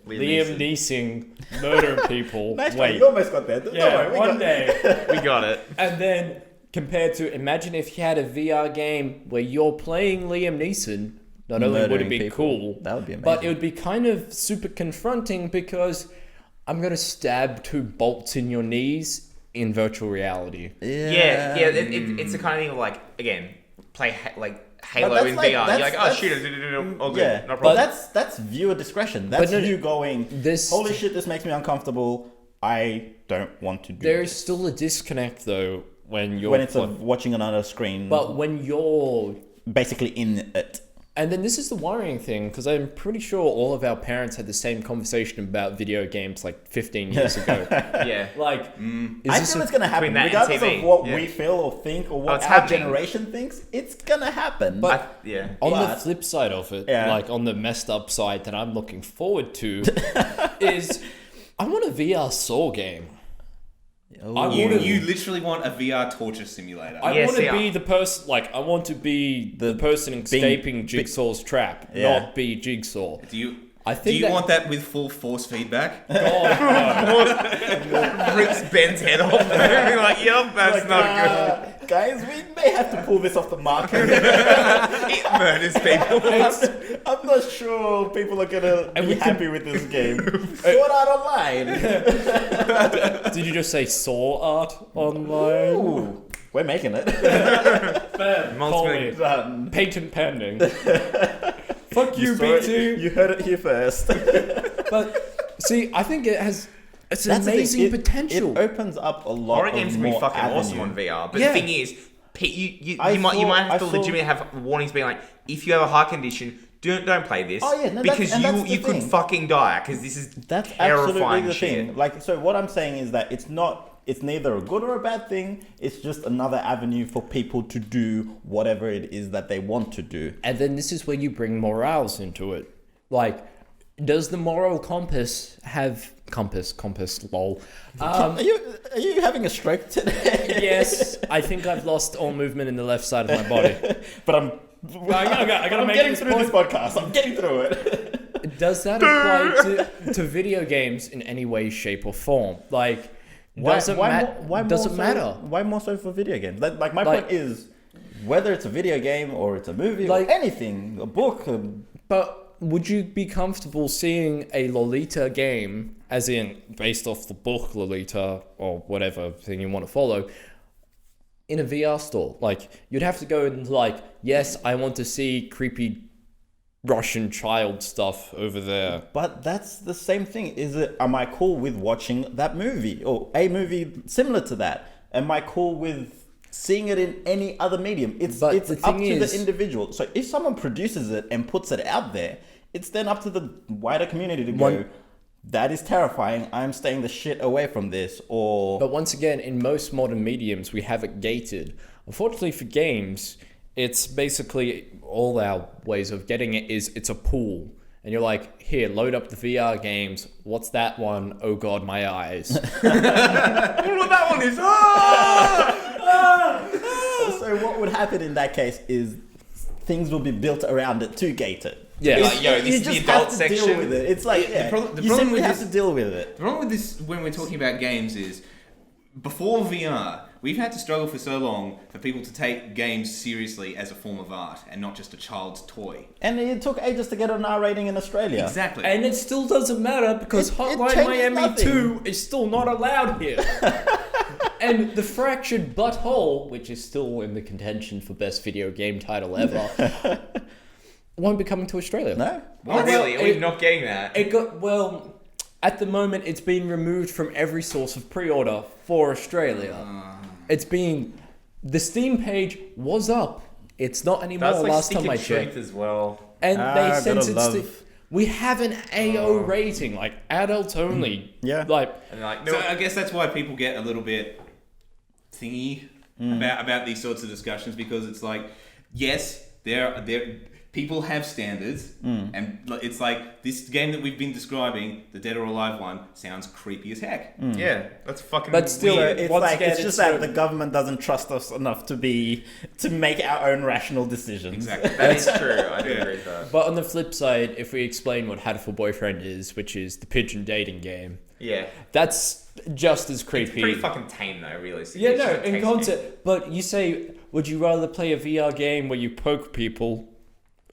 Neeson murdering people. Nice one. Wait, You almost got there. Don't yeah, worry, we one got day. We got it. And then compared to, imagine if you had a VR game where you're playing Liam Neeson. Not only would it Murdering be people. cool, That would be but amazing. it would be kind of super confronting because I'm gonna stab 2 bolts in your knees in virtual reality. Yeah. It's the kind of thing of like, again, play Halo that's in like- VR. that's- You're like, oh, that's- shoot, all good, Yeah, no but problem. that's viewer discretion. That's no, you going, this- holy shit, this makes me uncomfortable. I don't want to do There's this. still a disconnect though when you're When it's watching another screen, but when you're basically in it. and then this is the worrying thing because I'm pretty sure all of our parents had the same conversation about video games like 15 years ago. Yeah. Like, I feel it's going to happen, between that and regardless TV, of what yeah. we feel or think or what it's our happening. generation thinks. It's going to happen. But- Yeah. on the But- flip side of it, Yeah. like on the messed up side that I'm looking forward to, is I want a VR Saw game. I You, wanna- you literally want a VR torture simulator. I Yeah, want see, to be the person, like, I want to be the person escaping Jigsaw's trap, Yeah. not be Jigsaw. do you? I Do think you want that with full force feedback? God, Rips Ben's head off. You're like, yep, that's Like, not guys, we may have to pull this off the market. good. It murders people. I'm not sure people are gonna And be we can- happy with this game. Sort out online. did you just say Saw art online? Ooh, we're making it. Bam, call me. Done. Patent pending. Fuck you, saw it- BT. You heard it here first. But see, I think it has. It's That's the thing, amazing potential. It opens up a lot. Horror of games can be more fucking awesome avenue. on VR, but Yeah. the thing is, you I might have to saw- legitimately have warnings being like, if you have a heart condition, don't play this. Oh, yeah, no, because and that's the you could thing. fucking die because this is That's absolutely terrifying the shit. thing. Like, so what I'm saying is that it's not It's neither a good or a bad thing. It's just another avenue for people to do whatever it is that they want to do. And then this is where you bring morals into it. Like, does the moral compass have compass, lol. Are you having a stroke today? Yes, I think I've lost all movement in the left side of my body. But I'm I'm getting through this podcast. I'm getting through it. Does that apply to video games in any way, shape, or form? Like, does it matter? Why more so for video games? Like my point is, whether it's a video game or it's a movie, Like- or anything, a book. But would you be comfortable seeing a Lolita game, as in based off the book Lolita or whatever thing you want to follow, in a VR store? Like, you'd have to go and like, yes, I want to see creepy Russian child stuff over there. But that's the same thing. Am I cool with watching that movie or a movie similar to that? Am I cool with seeing it in any other medium? It's But it's the up thing to is- the individual. So if someone produces it and puts it out there, it's then up to the wider community to go, that is terrifying. I'm staying the shit away from this. Or But once again, in most modern mediums, we have it gated. Unfortunately for games, it's basically all our ways of getting it is it's a pool. And you're like, here, load up the VR games. What's that one? Oh God, my eyes. I don't know what that one is. so what would happen in that case is things will be built around it to gate it. Yeah. Like, yo, this You is the just adult have to section. deal with it. It's like, The problem you simply with have this- to deal with it. The problem with this, when we're talking about games, is before VR, we've had to struggle for so long for people to take games seriously as a form of art and not just a child's toy. And it took ages to get an R rating in Australia. Exactly. And it still doesn't matter because It Hotline changes Miami nothing. 2 is still not allowed here. And the Fractured Butthole, which is still in the contention for best video game title ever, won't be coming to Australia. No? Oh, really? Are we not getting that? It got, well, at the moment, it's being removed from every source of pre-order for Australia. It's being, the Steam page was up. It's not anymore. That's like last Stick time I of Truth checked. as well. And they censored. gotta love- We have an AO rating, like adult only. Yeah. Like, And they're like, So no, I guess that's why people get a little bit thingy about these sorts of discussions, because it's like, yes, there people have standards, and it's like this game that we've been describing, the Dead or Alive one, sounds creepy as heck. yeah, that's fucking But still, weird. It's Once like again, it's just it's that so- the government doesn't trust us enough to make our own rational decisions. Exactly. That is true. I do Yeah. agree with that. but on the flip side, if we explain what Hatful Boyfriend is, which is the pigeon dating game, Yeah. that's just as It's creepy. pretty fucking tame though, realistically. Yeah, It's no, just a in text concept. But you say, would you rather play a VR game where you poke people,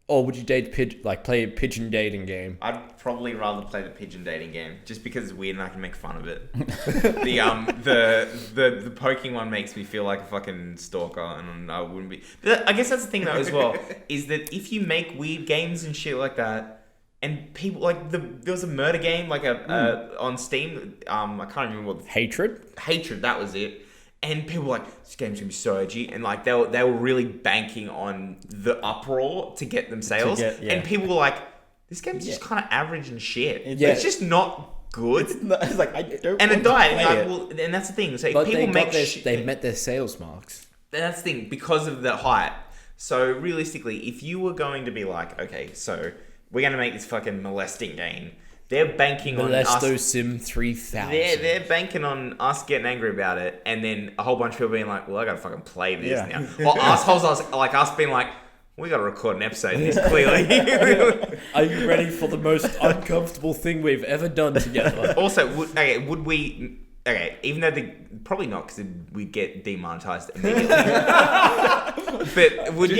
or would you play a pigeon dating game? I'd probably rather play the pigeon dating game just because it's weird and I can make fun of it. the poking one makes me feel like a fucking stalker, and I wouldn't be. But I guess that's the thing though as well, is that if you make weird games and shit like that, and people like there was a murder game like on Steam. I can't remember what Hatred? Hatred, that was it. And people were like, this game's gonna be so edgy, and like they were really banking on the uproar to get them sales. get- yeah. And people were like, this game's just kind of average and shit. Yeah. It's just not good. It's like I don't. And it want to died. And, play like, it. well, and that's the thing. So if But people make they met their sales marks. that's the thing, because of the hype. So realistically, if you were going to be like, okay, so we're gonna make this fucking molesting game, they're banking on us. Molesto Sim 3000. They're banking on us getting angry about it, and then a whole bunch of people being like, "Well, I gotta fucking play this Yeah. now." Or assholes like us being like, "We gotta record an episode of this clearly." Are you ready for the most uncomfortable thing we've ever done together? Also, would we? Okay, even though probably not, because we'd get demonetized immediately. But would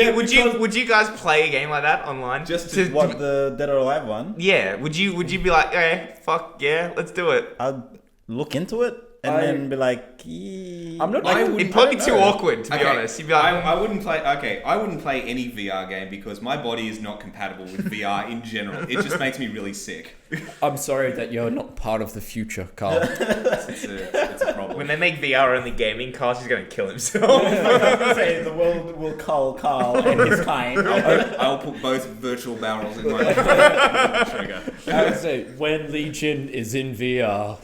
you guys play a game like that online? Just to What, the Dead or Alive one? Yeah. Would you be like, okay, fuck yeah, let's do it? I'd look into it and then be like, I'm not- Like, I wouldn't- it'd probably be I too don't know. awkward, to be honest. You'd be like, I wouldn't play. Okay, I wouldn't play any VR game because my body is not compatible with VR in general. It just makes me really sick. I'm sorry that you're not part of the future, Carl. It's a problem. when they make VR only gaming, Carl's just gonna kill himself. say the world will call Carl and his kind. I'll put both virtual barrels in my trigger. I would say, when Legion is in VR,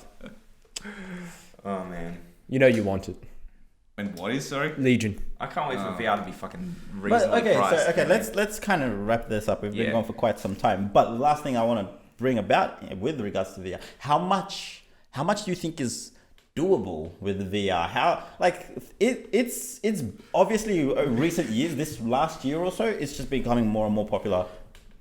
Oh man. You know you want it. And what is, sorry? Legion. I can't wait for VR to be fucking But reasonably okay, priced. so let's kind of wrap this up. We've been Yeah. going for quite some time. But the last thing I want to bring about with regards to VR, how much do you think is doable with VR? How, like, it's obviously recent years, this last year or so, it's just becoming more and more popular.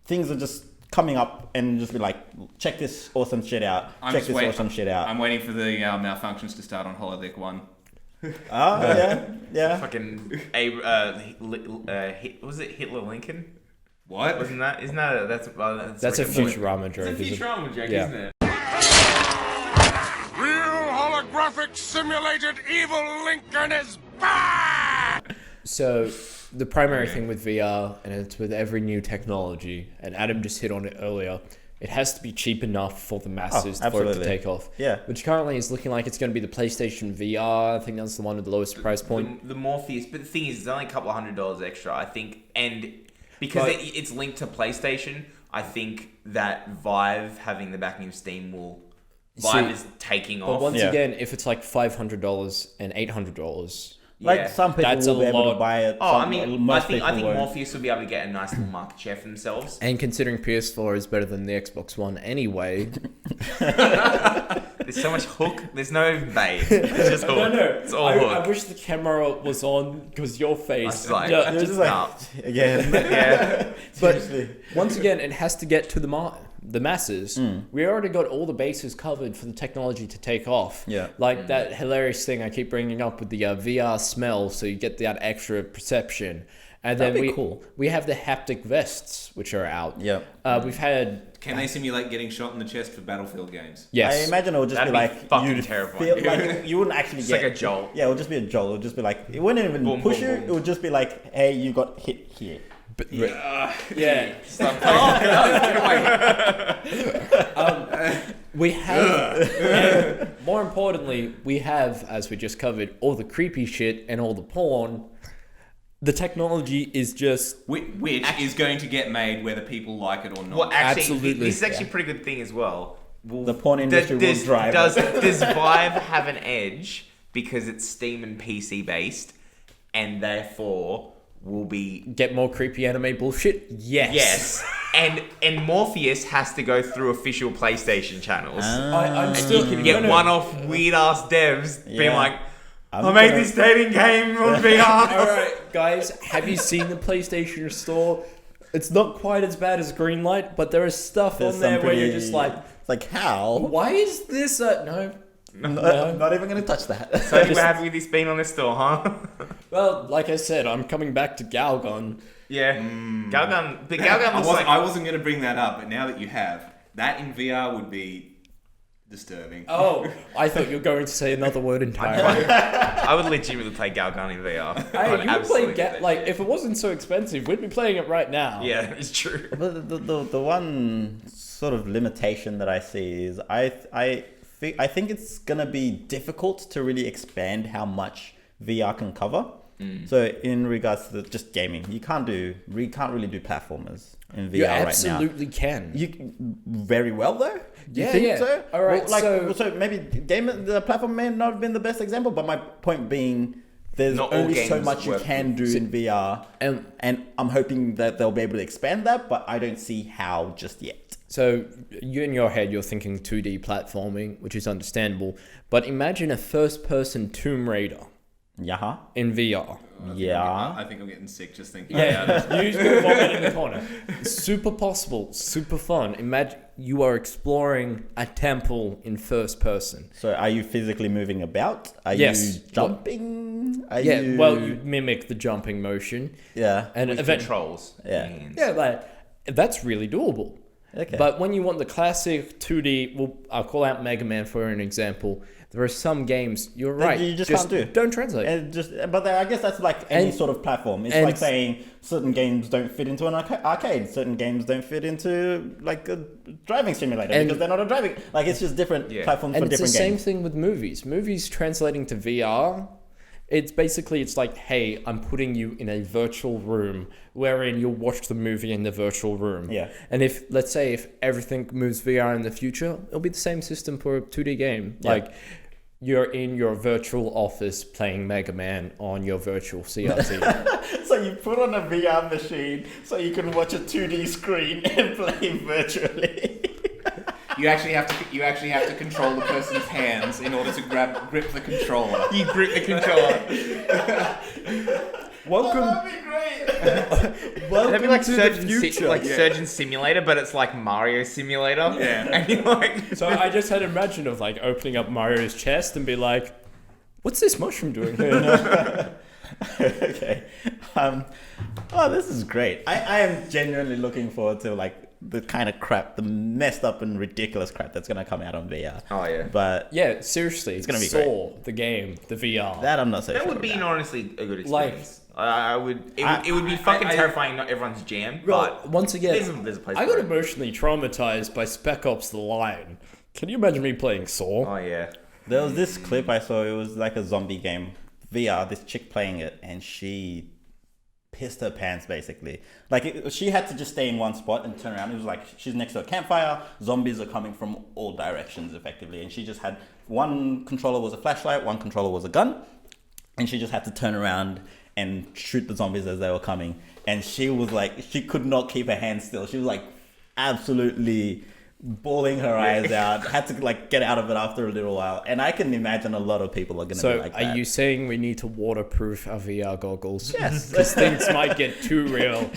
Things are just coming up and just be like, check this awesome shit out. Awesome shit out. I'm waiting for the malfunctions to start on HoloLens 1. Oh, yeah. Fucking was it Hitler Lincoln? What? Isn't that that's That's a Rick and Morty. Futurama joke. It's a isn't it? Futurama joke, Yeah. isn't it? Real holographic simulated evil Lincoln is back! So the primary thing with VR, and it's with every new technology, and Adam just hit on it earlier, it has to be cheap enough for the masses for it to absolutely. take off. Yeah. Which currently is looking like it's going to be the PlayStation VR. I think that's the one with the lowest price point. The Morpheus, but the thing is, it's only a couple of $100 extra, I think, and because But- it's linked to PlayStation, I think that Vive having the backing of Steam Vive is taking But off. once Yeah. again, if it's like $500 and $800, Like Yeah. some people That's will a be able to lot. buy it. Oh, I some- mean, most I people think won't. Morpheus will be able to get a nice little market share for themselves. and considering PS4 is better than the Xbox One anyway, There's so much hook. There's no bait. It's just hook. It's all hook. wish the camera was on because your face. It's like, Yeah, You're just just like, up. again. Yeah. But Seriously. once again, it has to get to the masses. We already got all the bases covered for the technology to take off. Yeah. Like that hilarious thing I keep bringing up with the VR smell, so you get that extra perception. And That'd then be we cool. we have the haptic vests, which are out. Yeah. We've had Can they simulate getting shot in the chest for Battlefield games? yes. I imagine it would just That'd be be like fucking you'd terrifying. feel like you wouldn't actually It's get like a jolt. Yeah, it would just be a jolt. It would just be like it wouldn't even Boom, push boom, you. boom. It would just be like, hey, you got hit here. Yeah. We have, and more importantly, we have, as we just covered, all the creepy shit and all the porn. The technology is just Which is going to get made whether people like it or not. Well, actually, Absolutely. this is actually a pretty good thing as well. The porn industry will drive Does it. Vive have an edge because it's Steam and PC based, and therefore will be get more creepy anime bullshit. yes, and Morpheus has to go through official PlayStation channels. I'm And still you can get one-off weird-ass devs being Yeah. like, I'm I made gonna- this dating game on VR. All right, guys, have you seen the PlayStation Store? It's not quite as bad as Greenlight, but there is stuff There's on there some where you're pretty- just like, it's like how? why is this? No. Not even gonna touch that. So you were happy with this being on the store, huh? Well, like I said, I'm coming back to Galgon. Yeah. Galgun, but Galgun I looks wasn't, like... I wasn't going to bring that up, but now that you have, that in VR would be disturbing. Oh, I thought you were going to say another word entirely. I would legitimately play Galgun in VR. Hey, I'd you would play absolutely do that like shit. if it wasn't so expensive, we'd be playing it right now. Yeah, it's true. But the one sort of limitation that I see is I think it's gonna be difficult to really expand how much VR can cover. So in regards to just gaming, we can't really do platformers in VR You right now. absolutely can. You very well though. Do you Yeah, think yeah. so? All right, so maybe the platform may not have been the best example, but my point being, there's Not all only so games much you work can do in VR, And- and I'm hoping that they'll be able to expand that, but I don't see how just yet. So you in your head, you're thinking 2D platforming, which is understandable. But imagine a first-person Tomb Raider Yeah. in VR. Yeah. I think I'm getting sick just thinking Yeah, about it. you just go vomit in the corner. Super possible, super fun. Imagine you are exploring a temple in first person. So are you physically moving about? Are Yes. you jumping? Are Yeah, you... well, you mimic the jumping motion, Yeah. and With event. controls. Yeah. Yeah, like that's really doable. Okay. But when you want the classic 2D, well, I'll call out Mega Man for an example. There are some games you're That right. you just can't do. Don't translate. But I guess that's like any And- sort of platform. It's and- like saying certain games don't fit into an arcade. Certain games don't fit into like a driving simulator And- because they're not a driving. Like it's just different Yeah. platforms And for it's the different same games. thing with movies. Movies translating to VR, it's like, hey, I'm putting you in a virtual room wherein you'll watch the movie in the virtual room. Yeah. And let's say if everything moves VR in the future, it'll be the same system for a 2D game. Yeah. Like you're in your virtual office playing Mega Man on your virtual CRT. So you put on a VR machine so you can watch a 2D screen and play virtually. You actually have to control the person's hands in order to grip the controller. You grip the controller. Welcome. That'd be great. Welcome That'd be like to Surgeon, the future. Surgeon Simulator, but it's like Mario Simulator. Yeah. And you're like, So I just had a imagine of like opening up Mario's chest and be like, "What's this mushroom doing here?" Okay. Oh, this is great. I am genuinely looking forward to like the kind of crap, the messed up and ridiculous crap that's gonna come out on VR. oh yeah. But Yeah, seriously, It's gonna be Saw the game, the VR. that I'm not so That sure would be about. honestly a good Like- experience. I would. It would be fucking terrifying. Not everyone's jam, Well, but once again, there's a place I for got it. emotionally traumatized by Spec Ops: The Line. Can you imagine me playing Saw? Oh yeah. There was this clip I saw. It was like a zombie game, VR. This chick playing it, and she pissed her pants basically. Like she had to just stay in one spot and turn around. It was like she's next to a campfire. Zombies are coming from all directions effectively, and she just had one controller was a flashlight, one controller was a gun, and she just had to turn around and shoot the zombies as they were coming. And she was like, she could not keep her hands still. She was like absolutely bawling her eyes out. Had to like get out of it after a little while. And I can imagine a lot of people are going to So, be like that. are you saying we need to waterproof our VR goggles? Yes. Because things might get too real.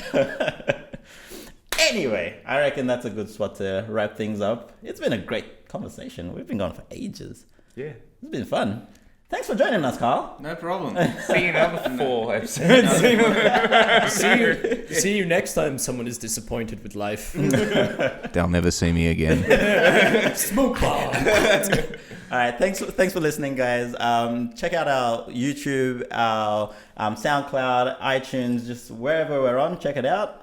Anyway, I reckon that's a good spot to wrap things up. It's been a great conversation. We've been going for ages. Yeah. It's been fun. Thanks for joining us, Carl. No problem. See you in another 4 episodes. See you next time someone is disappointed with life. They'll never see me again. Smoke bomb. All right, thanks for listening, guys. Check out our YouTube, our SoundCloud, iTunes, just wherever we're on. Check it out.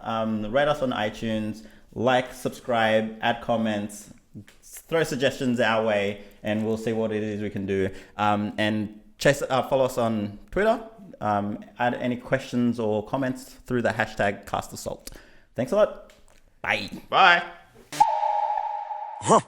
Rate us on iTunes. Like, subscribe, add comments, throw suggestions our way, and we'll see what it is we can do. And follow us on Twitter. Add any questions or comments through the hashtag CastAssault. Thanks a lot. Bye. Bye. Huh.